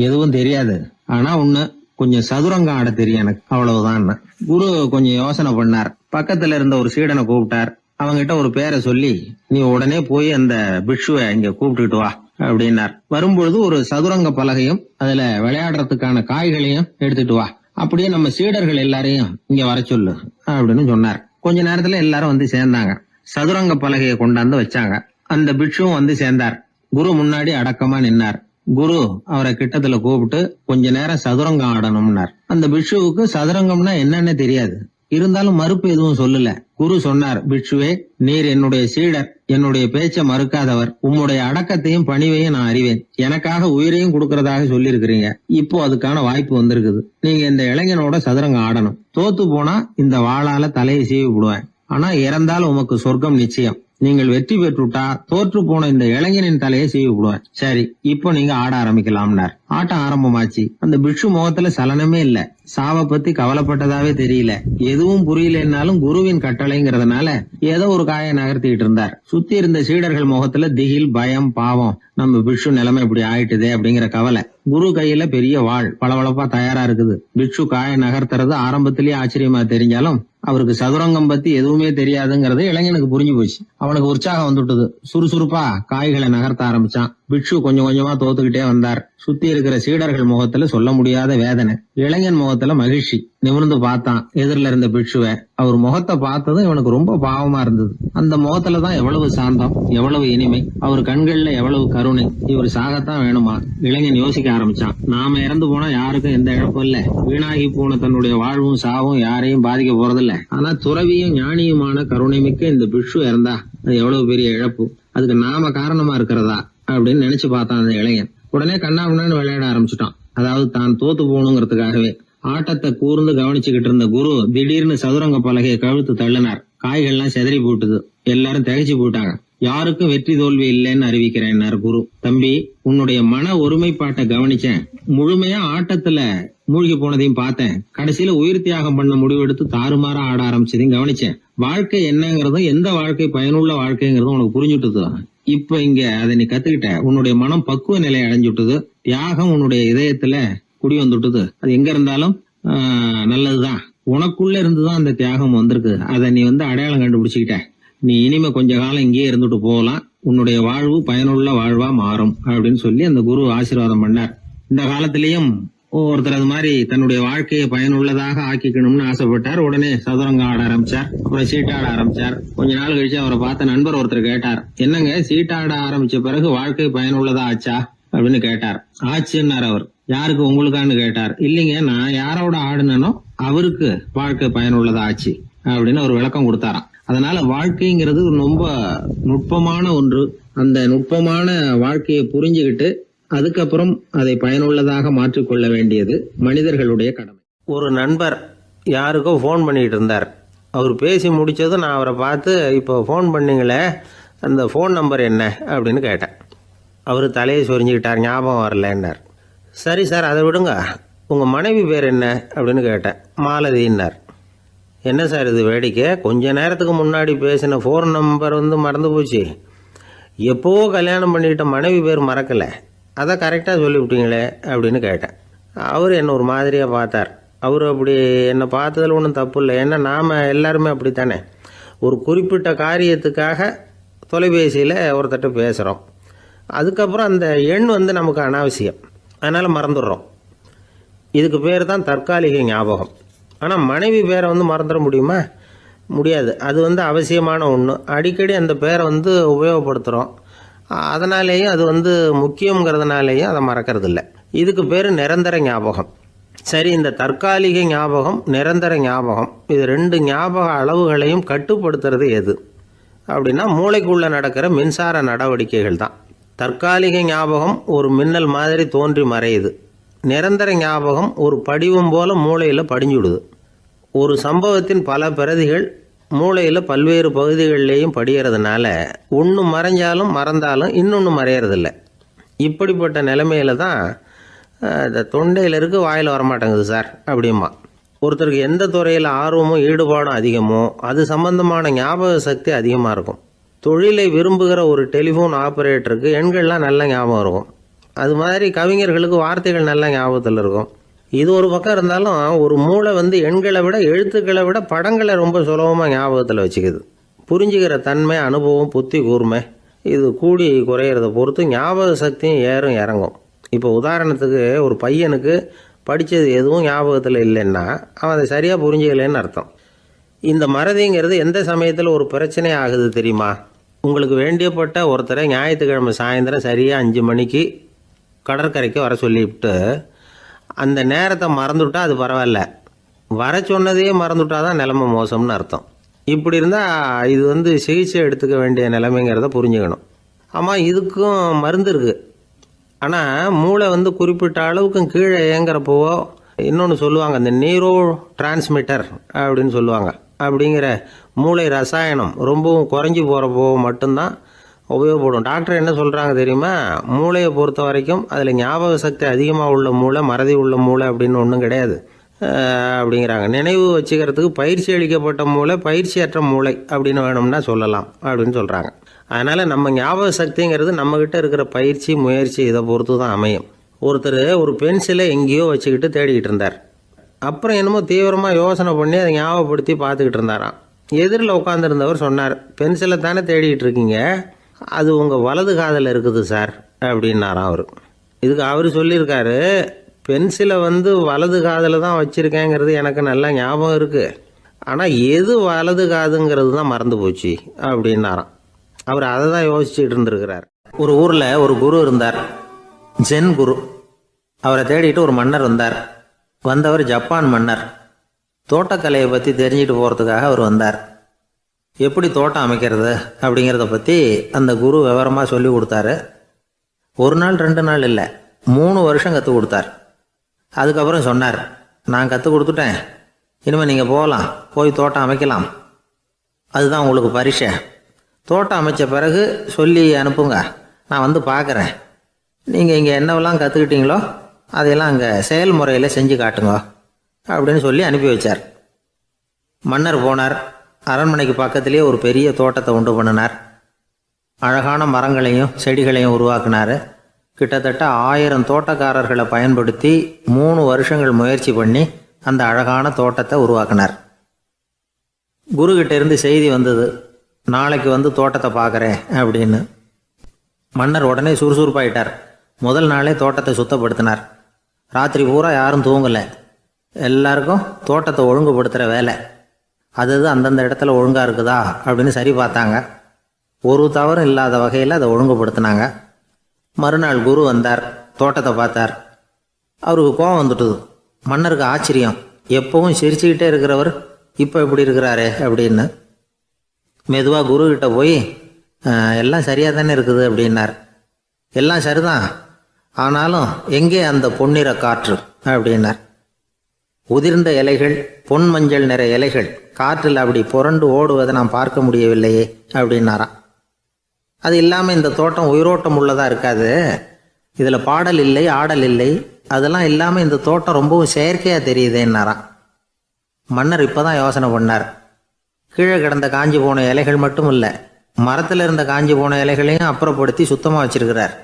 எதுவும் தெரியாது, ஆனா ஒண்ணு, கொஞ்சம் சதுரங்கம் ஆட தெரியும் எனக்கு, அவ்வளவுதான். குரு கொஞ்சம் யோசனை பண்ணார். பக்கத்துல இருந்த ஒரு சீடனை கூப்பிட்டார். அவங்கிட்ட ஒரு பேரை சொல்லி, நீ உடனே போய் அந்த பிக்ஷுவை இங்க கூப்பிட்டுட்டு வா அப்படின்னார். வரும்பொழுது ஒரு சதுரங்க பலகையும் அதுல விளையாடுறதுக்கான காய்களையும் எடுத்துட்டு வா, அப்படியே நம்ம சீடர்கள் எல்லாரையும் இங்க வர சொல்லு அப்படின்னு சொன்னார். கொஞ்ச நேரத்துல எல்லாரும் வந்து சேர்ந்தாங்க. சதுரங்க பலகையை கொண்டாந்து வச்சாங்க. அந்த பிக்ஷுவும் வந்து சேர்ந்தார். குரு முன்னாடி அடக்கமா நின்னார். குரு அவரை கிட்டத்துல கூப்பிட்டு கொஞ்ச நேரம் சதுரங்கம் ஆடணும்னார். அந்த பிக்ஷுவுக்கு சதுரங்கம்னா என்னன்னு தெரியாது. இருந்தாலும் மறுப்பு எதுவும் சொல்லல. குரு சொன்னார், பிக்ஷுவே, நீர் என்னுடைய சீடர், என்னுடைய பேச்சை மறுக்காதவர், உம்முடைய அடக்கத்தையும் பணிவையும் நான் அறிவேன். எனக்காக உயிரையும் கொடுக்கறதாக சொல்லி இருக்கிறீங்க. இப்போ அதுக்கான வாய்ப்பு வந்திருக்குது. நீங்க இந்த இளைஞனோட சதுரங்கம் ஆடணும். தோத்து போனா இந்த வாளால தலையை சீவி விடுவேன். ஆனா இறந்தாலும் உமக்கு சொர்க்கம் நிச்சயம். நீங்கள் வெற்றி பெற்றுட்டா தோற்று போன இந்த இளைஞனின் தலையை சீவி விடுவேன். சரி, இப்போ நீங்க ஆட ஆரம்பிக்கலாம்னார். ஆட்டம் ஆரம்பமாச்சு. அந்த பிக்ஷு முகத்துல சலனமே இல்ல. சாவை பத்தி கவலைப்பட்டதாவே தெரியல. எதுவும் புரியலன்னாலும் குருவின் கட்டளைங்கிறதுனால ஏதோ ஒரு காயை நகர்த்திட்டு இருந்தார். சுத்தி இருந்த சீடர்கள் முகத்துல திகில், பயம், பாவம், நம்ம பிக்ஷு நிலைமை இப்படி ஆயிட்டுதே அப்படிங்கிற கவலை. குரு கையில பெரிய வாள் பளபளப்பா தயாரா இருக்குது. பிக்ஷு காயை நகர்த்துறது ஆரம்பத்திலேயே ஆச்சரியமா தெரிஞ்சாலும் அவருக்கு சதுரங்கம் பத்தி எதுவுமே தெரியாதுங்கிறது இளைஞனுக்கு புரிஞ்சு போச்சு. அவனுக்கு உற்சாகம் வந்துட்டது. சுறுசுறுப்பா காய்களை நகர்த்த ஆரம்பிச்சான். பிக்ஷு கொஞ்சம் கொஞ்சமா தோத்துக்கிட்டே வந்தார். சுத்தி இருக்கிற சீடர்கள் முகத்துல சொல்ல முடியாத வேதனை. இளைஞன் முகத்துல மகிழ்ச்சி. நிமிர்ந்து பார்த்தான் எதிரில இருந்த பிக்ஷுவை. அவர் முகத்தை பார்த்ததும் இவனுக்கு ரொம்ப பாவமா இருந்தது. அந்த முகத்துலதான் எவ்வளவு சாந்தம், எவ்வளவு இனிமை, அவர் கண்கள்ல எவ்வளவு கருணை. இவர் சாகத்தான் வேணுமா? இளைஞன் யோசிக்க ஆரம்பிச்சான். நாம இறந்து போனா யாருக்கும் எந்த இழப்பும் இல்ல. வீணாகி போன தன்னுடைய வாழ்வும் சாவும் யாரையும் பாதிக்க போறதில்ல. ஆனா துறவியும் ஞானியுமான கருணை மிக்க இந்த பிக்ஷு இறந்தா அது எவ்வளவு பெரிய இழப்பு. அதுக்கு நாம காரணமா இருக்கிறதா அப்படின்னு நினைச்சு பார்த்தான் அந்த இளைஞன். உடனே கண்ணாமண்ணு விளையாட ஆரம்பிச்சுட்டான். அதாவது தான் தோத்து போகணுங்கிறதுக்காகவே. ஆட்டத்தை கூர்ந்து கவனிச்சுக்கிட்டு இருந்த குரு திடீர்னு சதுரங்க பலகையை கழுத்து தள்ளினார். காய்கள்லாம் செதறி போட்டுது. எல்லாரும் திகைச்சு போயிட்டாங்க. யாருக்கும் வெற்றி தோல்வி இல்லைன்னு அறிவிக்கிறேன்னார் குரு. தம்பி, உன்னுடைய மன ஒருமைப்பாட்டை கவனிச்சேன். முழுமையா ஆட்டத்துல மூழ்கி போனதையும் பார்த்தேன். கடைசியில உயிர் தியாகம் பண்ண முடிவெடுத்து தாறுமாறா ஆட ஆரம்பிச்சதையும் கவனிச்சேன். வாழ்க்கை என்னங்கிறதும் எந்த வாழ்க்கை பயனுள்ள வாழ்க்கைங்கிறதும் உனக்கு புரிஞ்சுட்டுது. இப்ப இங்க அதை நீ கத்துக்கிட்ட. உன்னுடைய மனம் பக்குவ நிலை அடைஞ்சுட்டுது. தியாகம் உன்னுடைய இதயத்துல குடி வந்துட்டுது. அது எங்க இருந்தாலும் நல்லதுதான். உனக்குள்ள இருந்துதான் அந்த தியாகம் வந்திருக்கு. அதை நீ அடையாளம் கண்டுபிடிச்சுக்கிட்ட. நீ இனிமே கொஞ்ச காலம் இங்கேயே இருந்துட்டு போகலாம். உன்னுடைய வாழ்வு பயனுள்ள வாழ்வா மாறும் அப்படின்னு சொல்லி அந்த குரு ஆசீர்வாதம் பண்ணார். இந்த காலத்திலயும் ஒருத்தர் அது மாதிரி தன்னுடைய வாழ்க்கையை பயனுள்ளதாக ஆக்கிக்கணும்னு ஆசைப்பட்டார். உடனே சதுரங்கம் ஆட ஆரம்பிச்சார். அப்புறம் சீட்டாட ஆரம்பிச்சார். கொஞ்ச நாள் கழிச்சு அவரை பார்த்த நண்பர் ஒருத்தர் கேட்டார், என்னங்க சீட்டாட ஆரம்பிச்ச பிறகு வாழ்க்கை பயனுள்ளதா ஆச்சா அப்படின்னு கேட்டார். ஆச்சுன்னார் அவர். யாருக்கு, உங்களுக்கான்னு கேட்டார். இல்லைங்க, நான் யாரோட ஆடுனோ அவருக்கு வாழ்க்கை பயனுள்ளதா ஆச்சு அப்படின்னு ஒரு விளக்கம் கொடுத்தாராம். அதனால வாழ்க்கைங்கிறது ரொம்ப நுட்பமான ஒன்று. அந்த நுட்பமான வாழ்க்கையை புரிஞ்சுக்கிட்டு அதுக்கப்புறம் அதை பயனுள்ளதாக மாற்றிக்கொள்ள வேண்டியது மனிதர்களுடைய கடமை. ஒரு நண்பர் யாருக்கோ ஃபோன் பண்ணிட்டு இருந்தார். அவர் பேசி முடிச்சதும் நான் அவரை பார்த்து, இப்போ ஃபோன் பண்ணீங்களே, அந்த ஃபோன் நம்பர் என்ன அப்படின்னு கேட்டேன். அவர் தலையை சொரிஞ்சுக்கிட்டார். ஞாபகம் வரலன்னார். சரி சார், அதை விடுங்க, உங்கள் மனைவி பேர் என்ன அப்படின்னு கேட்டேன். மாலதின்னார். என்ன சார் இது வேடிக்கை, கொஞ்ச நேரத்துக்கு முன்னாடி பேசின ஃபோன் நம்பர் மறந்து போச்சு. எப்போவோ கல்யாணம் பண்ணிக்கிட்ட மனைவி பேர் மறக்கலை, அதை கரெக்டாக சொல்லிவிட்டீங்களே அப்படின்னு கேட்டேன். அவர் என்ன ஒரு மாதிரியாக பார்த்தார். அவர் அப்படி என்னை பார்த்ததில் ஒன்றும் தப்பு இல்லை. ஏன்னா நாம் எல்லாருமே அப்படித்தானே. ஒரு குறிப்பிட்ட காரியத்துக்காக தொலைபேசியில் ஒருத்தட்ட பேசுகிறோம். அதுக்கப்புறம் அந்த எண் நமக்கு அனாவசியம், அதனால் மறந்துடுறோம். இதுக்கு பேர் தான் தற்காலிக ஞாபகம். ஆனால் மனைவி பேரை மறந்துட முடியுமா? முடியாது. அது அவசியமான ஒன்று. அடிக்கடி அந்த பேரை உபயோகப்படுத்துகிறோம். அதனாலேயும் அது முக்கியங்கிறதுனாலேயும் அதை மறக்கறதில்ல. இதுக்கு பேர் நிரந்தர ஞாபகம். சரி, இந்த தற்காலிக ஞாபகம், நிரந்தர ஞாபகம், இது 2 ஞாபக அளவுகளையும் கட்டுப்படுத்துறது எது அப்படின்னா மூளைக்குள்ளே நடக்கிற மின்சார நடவடிக்கைகள் தான். தற்காலிக ஞாபகம் ஒரு மின்னல் மாதிரி தோன்றி மறையுது. நிரந்தர ஞாபகம் ஒரு படிவம் போல மூளையில் படிஞ்சுடுது. ஒரு சம்பவத்தின் பல பிரதிகள் மூளையில் பல்வேறு பகுதிகளிலேயும் படிகிறதுனால ஒன்று மறைஞ்சாலும் மறந்தாலும் இன்னொன்று மறையறதில்ல. இப்படிப்பட்ட நிலைமையில தான் இந்த தொண்டையில் இருக்கு, வாயில் வரமாட்டேங்குது சார் அப்படிமா. ஒருத்தருக்கு எந்த துறையில் ஆர்வமும் ஈடுபாடும் அதிகமோ அது சம்பந்தமான ஞாபக சக்தி அதிகமாக இருக்கும். தொழிலை விரும்புகிற ஒரு டெலிஃபோன் ஆப்ரேட்டருக்கு எண்கள்லாம் நல்ல ஞாபகம் இருக்கும். அது மாதிரி கவிஞர்களுக்கு வார்த்தைகள் நல்ல ஞாபகத்தில் இருக்கும். இது ஒரு பக்கம் இருந்தாலும் ஒரு மூளை எண்களை விட எழுத்துக்களை விட படங்களை ரொம்ப சுலபமாக ஞாபகத்தில் வச்சுக்குது. புரிஞ்சுக்கிற தன்மை, அனுபவம், புத்தி கூர்மை இது கூடி குறையிறத பொறுத்து ஞாபக சக்தியும் ஏறும் இறங்கும். இப்போ உதாரணத்துக்கு ஒரு பையனுக்கு படித்தது எதுவும் ஞாபகத்தில் இல்லைன்னா அவன் அதை சரியாக புரிஞ்சுக்கலைன்னு அர்த்தம். இந்த மறதிங்கிறது எந்த சமயத்தில் ஒரு பிரச்சனை ஆகுது தெரியுமா? உங்களுக்கு வேண்டியப்பட்ட ஒருத்தரை ஞாயிற்றுக்கிழமை சாயந்தரம் சரியாக 5 மணிக்கு கடற்கரைக்கு வர சொல்லிவிட்டு அந்த நேரத்தை மறந்துவிட்டா அது பரவாயில்ல, வர சொன்னதையே மறந்துவிட்டா தான் நிலைமை மோசம்னு அர்த்தம். இப்படி இருந்தால் இது சிகிச்சை எடுத்துக்க வேண்டிய நிலைமைங்கிறத புரிஞ்சுக்கணும். ஆமாம், இதுக்கும் மருந்து இருக்குது. ஆனால் மூளை குறிப்பிட்ட அளவுக்கும் கீழே இயங்குறப்போ இன்னொன்று சொல்லுவாங்க, இந்த நியூரோ டிரான்ஸ்மிட்டர் அப்படின்னு சொல்லுவாங்க. அப்படிங்கிற மூளை ரசாயனம் ரொம்பவும் குறைஞ்சி போகிறப்போ மட்டும்தான் உபயோகப்படும். டாக்டர் என்ன சொல்கிறாங்க தெரியுமா? மூளையை பொறுத்த வரைக்கும் அதில் ஞாபக சக்தி அதிகமாக உள்ள மூளை, மறதி உள்ள மூளை அப்படின்னு ஒன்றும் கிடையாது அப்படிங்கிறாங்க. நினைவு வச்சுக்கிறதுக்கு பயிற்சி அளிக்கப்பட்ட மூளை, பயிற்சியற்ற மூளை அப்படின்னு வேணும்னா சொல்லலாம் அப்படின்னு சொல்கிறாங்க. அதனால் நம்ம ஞாபக சக்திங்கிறது நம்மக்கிட்ட இருக்கிற பயிற்சி, முயற்சி இதை பொறுத்து தான் அமையும். ஒருத்தர் ஒரு பென்சிலை எங்கேயோ வச்சுக்கிட்டு தேடிக்கிட்டு இருந்தார். அப்புறம் என்னமோ தீவிரமாக யோசனை பண்ணி அதை ஞாபகப்படுத்தி பார்த்துக்கிட்டு இருந்தாராம். எதிரில் உட்காந்துருந்தவர் சொன்னார், பென்சிலை தானே தேடிக்கிட்டு இருக்கீங்க, அது உங்கள் வலது காதில் இருக்குது சார் அப்படின்னாராம் அவர். இதுக்கு அவர் சொல்லியிருக்காரு, பென்சிலை வலது காதில் தான் வச்சுருக்கேங்கிறது எனக்கு நல்லா ஞாபகம் இருக்குது, ஆனால் எது வலது காதுங்கிறது தான் மறந்து போச்சு அப்படின்னாராம். அவர் அதை தான் யோசிச்சுட்டு இருந்திருக்கிறார். ஒரு ஊரில் ஒரு குரு இருந்தார், ஜென் குரு. அவரை தேடிட்டு ஒரு மன்னர் வந்தார். வந்தவர் ஜப்பான் மன்னர். தோட்டக்கலையை பற்றி தெரிஞ்சுட்டு போகிறதுக்காக அவர் வந்தார். எப்படி தோட்டம் அமைக்கிறது அப்படிங்கிறத பற்றி அந்த குரு விவரமாக சொல்லி கொடுத்தாரு. 1 நாள் 2 நாள் இல்லை, 3 வருஷம் கற்றுக் கொடுத்தார். அதுக்கப்புறம் சொன்னார், நான் கற்றுக் கொடுத்துட்டேன், இனிமேல் நீங்கள் போகலாம், போய் தோட்டம் அமைக்கலாம், அதுதான் உங்களுக்கு பரிசை. தோட்டம் அமைச்ச பிறகு சொல்லி அனுப்புங்க, நான் பார்க்குறேன். நீங்கள் இங்கே என்னவெல்லாம் கற்றுக்கிட்டீங்களோ அதையெல்லாம் அங்கே செயல்முறையில் செஞ்சு காட்டுங்க அப்படின்னு சொல்லி அனுப்பி வச்சார். மன்னர் போனார். அரண்மனைக்கு பக்கத்திலேயே ஒரு பெரிய தோட்டத்தை உண்டு பண்ணினார். அழகான மரங்களையும் செடிகளையும் உருவாக்கினார். கிட்டத்தட்ட 1000 தோட்டக்காரர்களை பயன்படுத்தி 3 வருஷங்கள் முயற்சி பண்ணி அந்த அழகான தோட்டத்தை உருவாக்கினார். குருக்கிட்ட இருந்து செய்தி வந்தது, நாளைக்கு தோட்டத்தை பார்க்குறேன் அப்படின்னு. மன்னர் உடனே சுறுசுறுப்பாயிட்டார். முதல் நாளே தோட்டத்தை சுத்தப்படுத்தினார். ராத்திரி பூரா யாரும் தூங்கலை. எல்லாருக்கும் தோட்டத்தை ஒழுங்குபடுத்துகிற வேலை. அது அந்தந்த இடத்துல ஒழுங்காக இருக்குதா அப்படின்னு சரி பார்த்தாங்க. ஒரு தவறும் இல்லாத வகையில் அதை ஒழுங்குபடுத்தினாங்க. மறுநாள் குரு வந்தார், தோட்டத்தை பார்த்தார். அவருக்கு கோபம் வந்துட்டுது. மன்னருக்கு ஆச்சரியம், எப்பவும் சிரிச்சுக்கிட்டே இருக்கிறவர் இப்போ எப்படி இருக்கிறாரே அப்படின்னு. மெதுவாக குருக்கிட்ட போய் எல்லாம் சரியாக தானே இருக்குது அப்படின்னார். எல்லாம் சரிதான், ஆனாலும் எங்கே அந்த பொன்னிற காற்று அப்படின்னார். உதிர்ந்த இலைகள், பொன் மஞ்சள் நிற இலைகள் காற்றில் அப்படி புரண்டு ஓடுவதை நான் பார்க்க முடியவில்லையே அப்படின்னாராம். அது இல்லாமல் இந்த தோட்டம் உயிரோட்டம் உள்ளதாக இருக்காது, இதில் பாடல் இல்லை, ஆடல் இல்லை, அதெல்லாம் இல்லாமல் இந்த தோட்டம் ரொம்பவும் செயற்கையாக தெரியுதேன்னாராம். மன்னர் இப்போ தான் யோசனை பண்ணார். கீழே கிடந்த காஞ்சி போன இலைகள் மட்டும் இல்லை, மரத்தில் இருந்த காஞ்சி போன இலைகளையும் அப்புறப்படுத்தி சுத்தமாக வச்சிருக்கிறார்.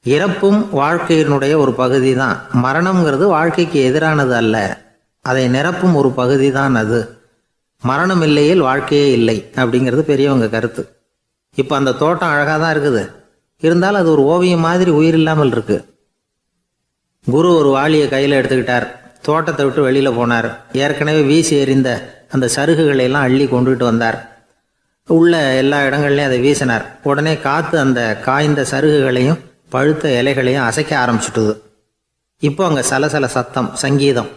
இறப்பும் வாழ்க்கையினுடைய ஒரு பகுதி தான். மரணம்ங்கிறது வாழ்க்கைக்கு எதிரானது அல்ல, அதை நிரப்பும் ஒரு பகுதி தான் அது. மரணம் இல்லையில் வாழ்க்கையே இல்லை அப்படிங்கிறது பெரியவங்க கருத்து. இப்போ அந்த தோட்டம் அழகாக தான் இருக்குது, இருந்தாலும் அது ஒரு ஓவியம் மாதிரி உயிர் இல்லாமல் இருக்கு. குரு ஒரு வாளியை கையில் எடுத்துக்கிட்டார். தோட்டத்தை விட்டு வெளியில் போனார். ஏற்கனவே வீசி எறிந்த அந்த சருகுகளை எல்லாம் அள்ளி கொண்டுகிட்டு வந்தார். உள்ள எல்லா இடங்கள்லையும் அதை வீசினார். உடனே காற்று அந்த காய்ந்த சருகுகளையும் பழுத்த இலைகளையும் அசைக்க ஆரம்பிச்சுட்டுது. இப்போ அங்கே சலசல சத்தம், சங்கீதம்,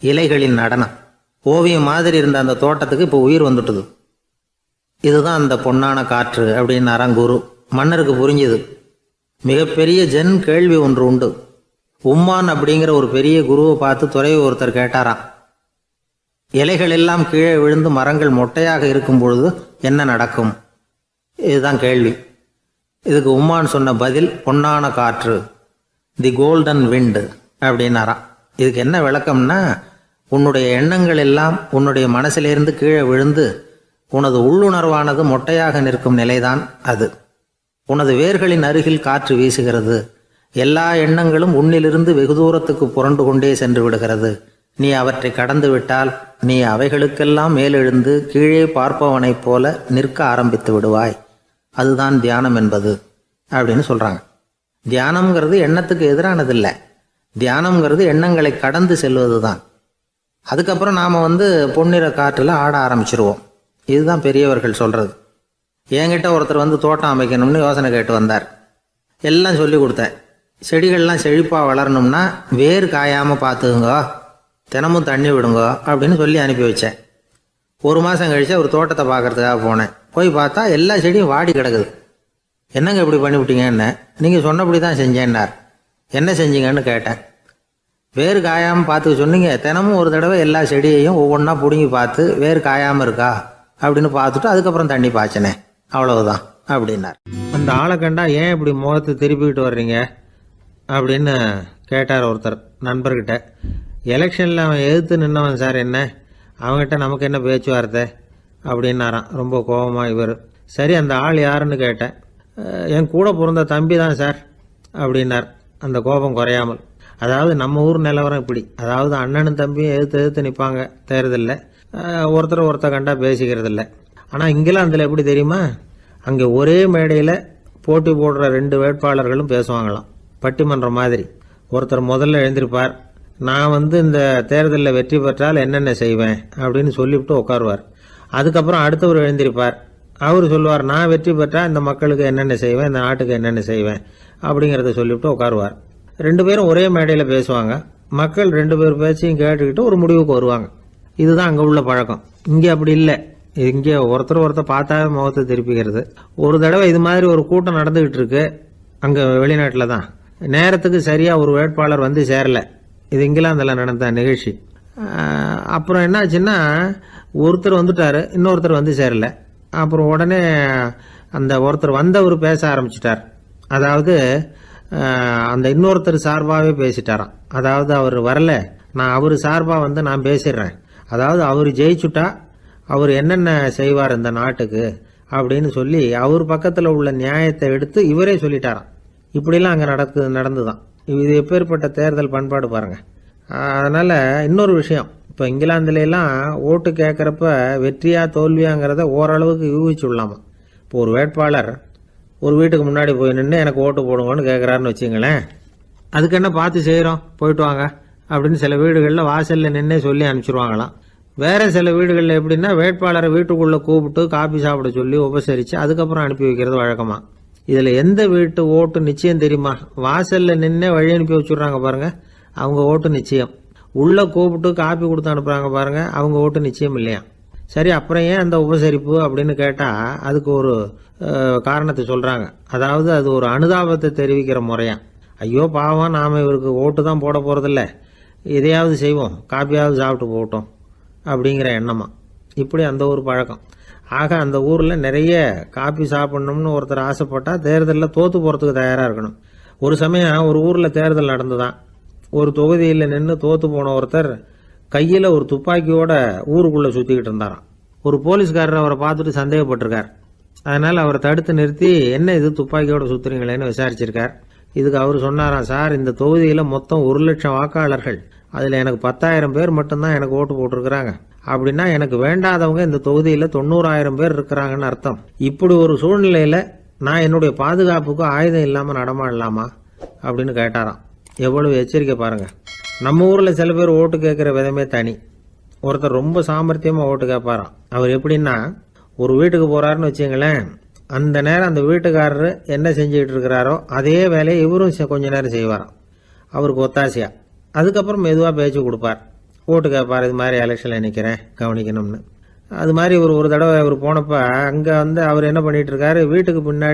இலைகளின் நடனம், ஓவியம் மாதிரி இருந்த அந்த தோட்டத்துக்கு இப்போ உயிர் வந்துட்டுது. இதுதான் அந்த பொன்னான காற்று அப்படின்னாராம் குரு. மன்னருக்கு புரிஞ்சுது. மிகப்பெரிய ஜென் கேள்வி ஒன்று உண்டு. உம்மான் அப்படிங்கிற ஒரு பெரிய குருவை பார்த்து துறவி ஒருத்தர் கேட்டாராம், இலைகள் எல்லாம் கீழே விழுந்து மரங்கள் மொட்டையாக இருக்கும் பொழுது என்ன நடக்கும்? இதுதான் கேள்வி. இதுக்கு உம்மான் சொன்ன பதில் பொன்னான காற்று, தி கோல்டன் விண்டு அப்படின்னாராம். இதுக்கு என்ன விளக்கம்னா, உன்னுடைய எண்ணங்கள் எல்லாம் உன்னுடைய மனசிலிருந்து கீழே விழுந்து உனது உள்ளுணர்வானது மொட்டையாக நிற்கும் நிலைதான் அது. உனது வேர்களின் அருகில் காற்று வீசுகிறது. எல்லா எண்ணங்களும் உன்னிலிருந்து வெகு தூரத்துக்கு புரண்டு கொண்டே சென்று விடுகிறது. நீ அவற்றை கடந்து விட்டால் நீ அவைகளுக்கெல்லாம் மேலெழுந்து கீழே பார்ப்பவனைப் போல நிற்க ஆரம்பித்து விடுவாய். அதுதான் தியானம் என்பது அப்படின்னு சொல்றாங்க. தியானம்ங்கிறது எண்ணத்துக்கு எதிரானதில்லை. தியானம்ங்கிறது எண்ணங்களை கடந்து செல்வது தான். அதுக்கப்புறம் நாம் பொன்னிற காற்றில் ஆட ஆரம்பிச்சிருவோம். இதுதான் பெரியவர்கள் சொல்றது. என்கிட்ட ஒருத்தர் தோட்டம் அமைக்கணும்னு யோசனை கேட்டு வந்தார். எல்லாம் சொல்லி கொடுத்தேன். செடிகள்லாம் செழிப்பாக வளரணும்னா வேர் காயாமல் பார்த்துக்குங்க, தினமும் தண்ணி விடுங்க அப்படின்னு சொல்லி அனுப்பி வச்சேன். ஒரு மாதம் கழிச்சு ஒரு தோட்டத்தை பார்க்கறதுக்காக போனேன். போய் பார்த்தா எல்லா செடியும் வாடி கிடக்குது. என்னங்க இப்படி பண்ணிவிட்டீங்கன்னு. நீங்கள் சொன்னபடி தான் செஞ்சேன்னார். என்ன செஞ்சீங்கன்னு கேட்டேன். வேர் காயாமல் பார்த்துக்க சொன்னீங்க, தினமும் ஒரு தடவை எல்லா செடியையும் ஒவ்வொன்றா பிடுங்கி பார்த்து வேர் காயாமல் இருக்கா அப்படின்னு பார்த்துட்டு அதுக்கப்புறம் தண்ணி பாய்ச்சனே, அவ்வளவுதான் அப்படின்னார். அந்த ஆளை கண்டா ஏன் இப்படி முகத்தை திருப்பிக்கிட்டு வர்றீங்க அப்படின்னு கேட்டார் ஒருத்தர் நண்பர்கிட்ட. எலெக்ஷனில் அவன் எதிர்த்து நின்னவன் சார், என்ன அவங்ககிட்ட நமக்கு என்ன பேச்சுவார்த்தை அப்படின்னாராம் ரொம்ப கோபமாக இவர். சரி, அந்த ஆள் யாருன்னு கேட்டேன். என் கூட பிறந்த தம்பி தான் சார் அப்படின்னார் அந்த கோபம் குறையாமல். அதாவது நம்ம ஊர் நிலவரம் இப்படி. அதாவது அண்ணனும் தம்பியும் எதிர்த்து நிற்பாங்க தேர்தலில், ஒருத்தர் கண்டா பேசிக்கிறது இல்லை. ஆனால் இங்கிலாந்தில் எப்படி தெரியுமா, அங்கே ஒரே மேடையில் போட்டி போடுற 2 வேட்பாளர்களும் பேசுவாங்களாம், பட்டிமன்றம் மாதிரி. ஒருத்தர் முதல்ல எழுந்திருப்பார், நான் இந்த தேர்தலில் வெற்றி பெற்றால் என்னென்ன செய்வேன் அப்படின்னு சொல்லிவிட்டு உட்காருவார். அதுக்கப்புறம் அடுத்தவர் எழுந்திருப்பார், அவர் சொல்லுவார், நான் வெற்றி பெற்றால் இந்த மக்களுக்கு என்னென்ன செய்வேன், இந்த நாட்டுக்கு என்னென்ன செய்வேன் அப்படிங்கிறத சொல்லிவிட்டு உட்காருவார். 2 பேரும் ஒரே மேடையில் பேசுவாங்க. மக்கள் 2 பேர் பேச்சையும் கேட்டுக்கிட்டு ஒரு முடிவுக்கு வருவாங்க. இதுதான் அங்கே உள்ள பழக்கம். இங்கே அப்படி இல்லை. இங்கே ஒருத்தர் பார்த்தாவே முகத்தை திருப்பிக்கிறது. ஒரு தடவை இது மாதிரி ஒரு கூட்டம் நடந்துகிட்டு இருக்கு அங்கே வெளிநாட்டில் தான். நேரத்துக்கு சரியாக ஒரு வேட்பாளர் சேரல. இது இங்கிலாந்தில் நடந்த நிகழ்ச்சி. அப்புறம் என்னாச்சுன்னா, ஒருத்தர் வந்துட்டாரு, இன்னொருத்தர் சேரல. அப்புறம் உடனே அந்த ஒருத்தர் வந்தவர் பேச ஆரம்பிச்சிட்டார். அதாவது அந்த இன்னொருத்தர் சார்பாகவே பேசிட்டாராம். அதாவது அவர் வரல, நான் அவர் சார்பாக நான் பேசிடுறேன். அதாவது அவர் ஜெயிச்சுட்டா அவர் என்னென்ன செய்வார் இந்த நாட்டுக்கு அப்படின்னு சொல்லி அவர் பக்கத்தில் உள்ள நியாயத்தை எடுத்து இவரே சொல்லிட்டாராம். இப்படிலாம் அங்கே நடந்துதான். இது எப்பேற்பட்ட தேர்தல் பண்பாடு பாருங்க. அதனால இன்னொரு விஷயம், இப்போ இங்கிலாந்துலாம் ஓட்டு கேட்குறப்ப வெற்றியா தோல்வியாங்கிறத ஓரளவுக்கு யூகிச்சு விடலாமா. இப்போ ஒரு வேட்பாளர் ஒரு வீட்டுக்கு முன்னாடி போய் நின்று எனக்கு ஓட்டு போடுங்கன்னு கேட்குறாருன்னு வச்சுங்களேன். அதுக்கு என்ன பார்த்து செய்கிறோம், போயிட்டு வாங்க அப்படின்னு சில வீடுகளில் வாசலில் நின்னே சொல்லி அனுப்பிச்சிருவாங்களாம். வேற சில வீடுகளில் எப்படின்னா, வேட்பாளரை வீட்டுக்குள்ளே கூப்பிட்டு காபி சாப்பிட சொல்லி உபசரித்து அதுக்கப்புறம் அனுப்பி வைக்கிறது வழக்கமா. இதில் எந்த வீட்டு ஓட்டு நிச்சயம் தெரியுமா? வாசலில் நின்னே வழி அனுப்பி வச்சுடுறாங்க பாருங்க, அவங்க ஓட்டு நிச்சயம். உள்ளே கூப்பிட்டு காப்பி கொடுத்து அனுப்புகிறாங்க பாருங்க, அவங்க ஓட்டு நிச்சயம் இல்லையா. சரி, அப்புறம் ஏன் அந்த உபசரிப்பு அப்படின்னு கேட்டால் அதுக்கு ஒரு காரணத்தை சொல்கிறாங்க. அதாவது அது ஒரு அனுதாபத்தை தெரிவிக்கிற முறையா. ஐயோ பாவம், நாம் இவருக்கு ஓட்டு தான் போட போகிறதில்ல, எதையாவது செய்வோம், காப்பியாவது சாப்பிட்டு போகட்டும் அப்படிங்கிற எண்ணமா. இப்படி அந்த ஒரு பழக்கம். ஆக அந்த ஊரில் நிறைய காப்பி சாப்பிடணும்னு ஒருத்தர் ஆசைப்பட்டால் தேர்தலில் தோற்று போகிறதுக்கு தயாராக இருக்கணும். ஒரு சமயம் ஒரு ஊரில் தேர்தல் நடந்துதான். ஒரு தொகுதியில் நின்று தோற்று போன ஒருத்தர் கையில் ஒரு துப்பாக்கியோட ஊருக்குள்ளே சுற்றிக்கிட்டு இருந்தாராம். ஒரு போலீஸ்காரர் அவரை பார்த்துட்டு சந்தேகப்பட்டிருக்கார். அதனால் அவரை தடுத்து நிறுத்தி, என்ன இது துப்பாக்கியோட சுற்றுறீங்களேன்னு விசாரிச்சிருக்கார். இதுக்கு அவர் சொன்னாராம், சார் இந்த தொகுதியில் மொத்தம் 1,00,000 வாக்காளர்கள், அதில் எனக்கு 10,000 பேர் மட்டும்தான் எனக்கு ஓட்டு போட்டிருக்கிறாங்க. அப்படின்னா எனக்கு வேண்டாதவங்க இந்த தொகுதியில் 90,000 பேர் இருக்கிறாங்கன்னு அர்த்தம். இப்படி ஒரு சூழ்நிலையில் நான் என்னுடைய பாதுகாப்புக்கு ஆயுதம் இல்லாமல் நடமாடலாமா அப்படின்னு கேட்டாராம். எவ்வளவு எச்சரிக்கை பாருங்க. நம்ம ஊரில் சில பேர் ஓட்டு கேட்குற விதமே தனி. ஒருத்தர் ரொம்ப சாமர்த்தியமாக ஓட்டு கேட்பாராம். அவர் எப்படின்னா, ஒரு வீட்டுக்கு போகிறாருன்னு வச்சுங்களேன், அந்த நேரம் அந்த வீட்டுக்காரரு என்ன செஞ்சுக்கிட்டு இருக்கிறாரோ அதே வேலையை இவரும் கொஞ்ச நேரம் செய்வாராம் அவருக்கு ஒத்தாசையா. அதுக்கப்புறம் மெதுவாக பேச்சு கொடுப்பார், ஓட்டு கேட்பார், இது மாதிரி எலெக்ஷனில் நிற்கிறேன் கவனிக்கணும்னு. அது மாதிரி ஒரு தடவை அவர் போனப்போ அங்கே அவர் என்ன பண்ணிட்டு இருக்காரு, வீட்டுக்கு பின்னாடி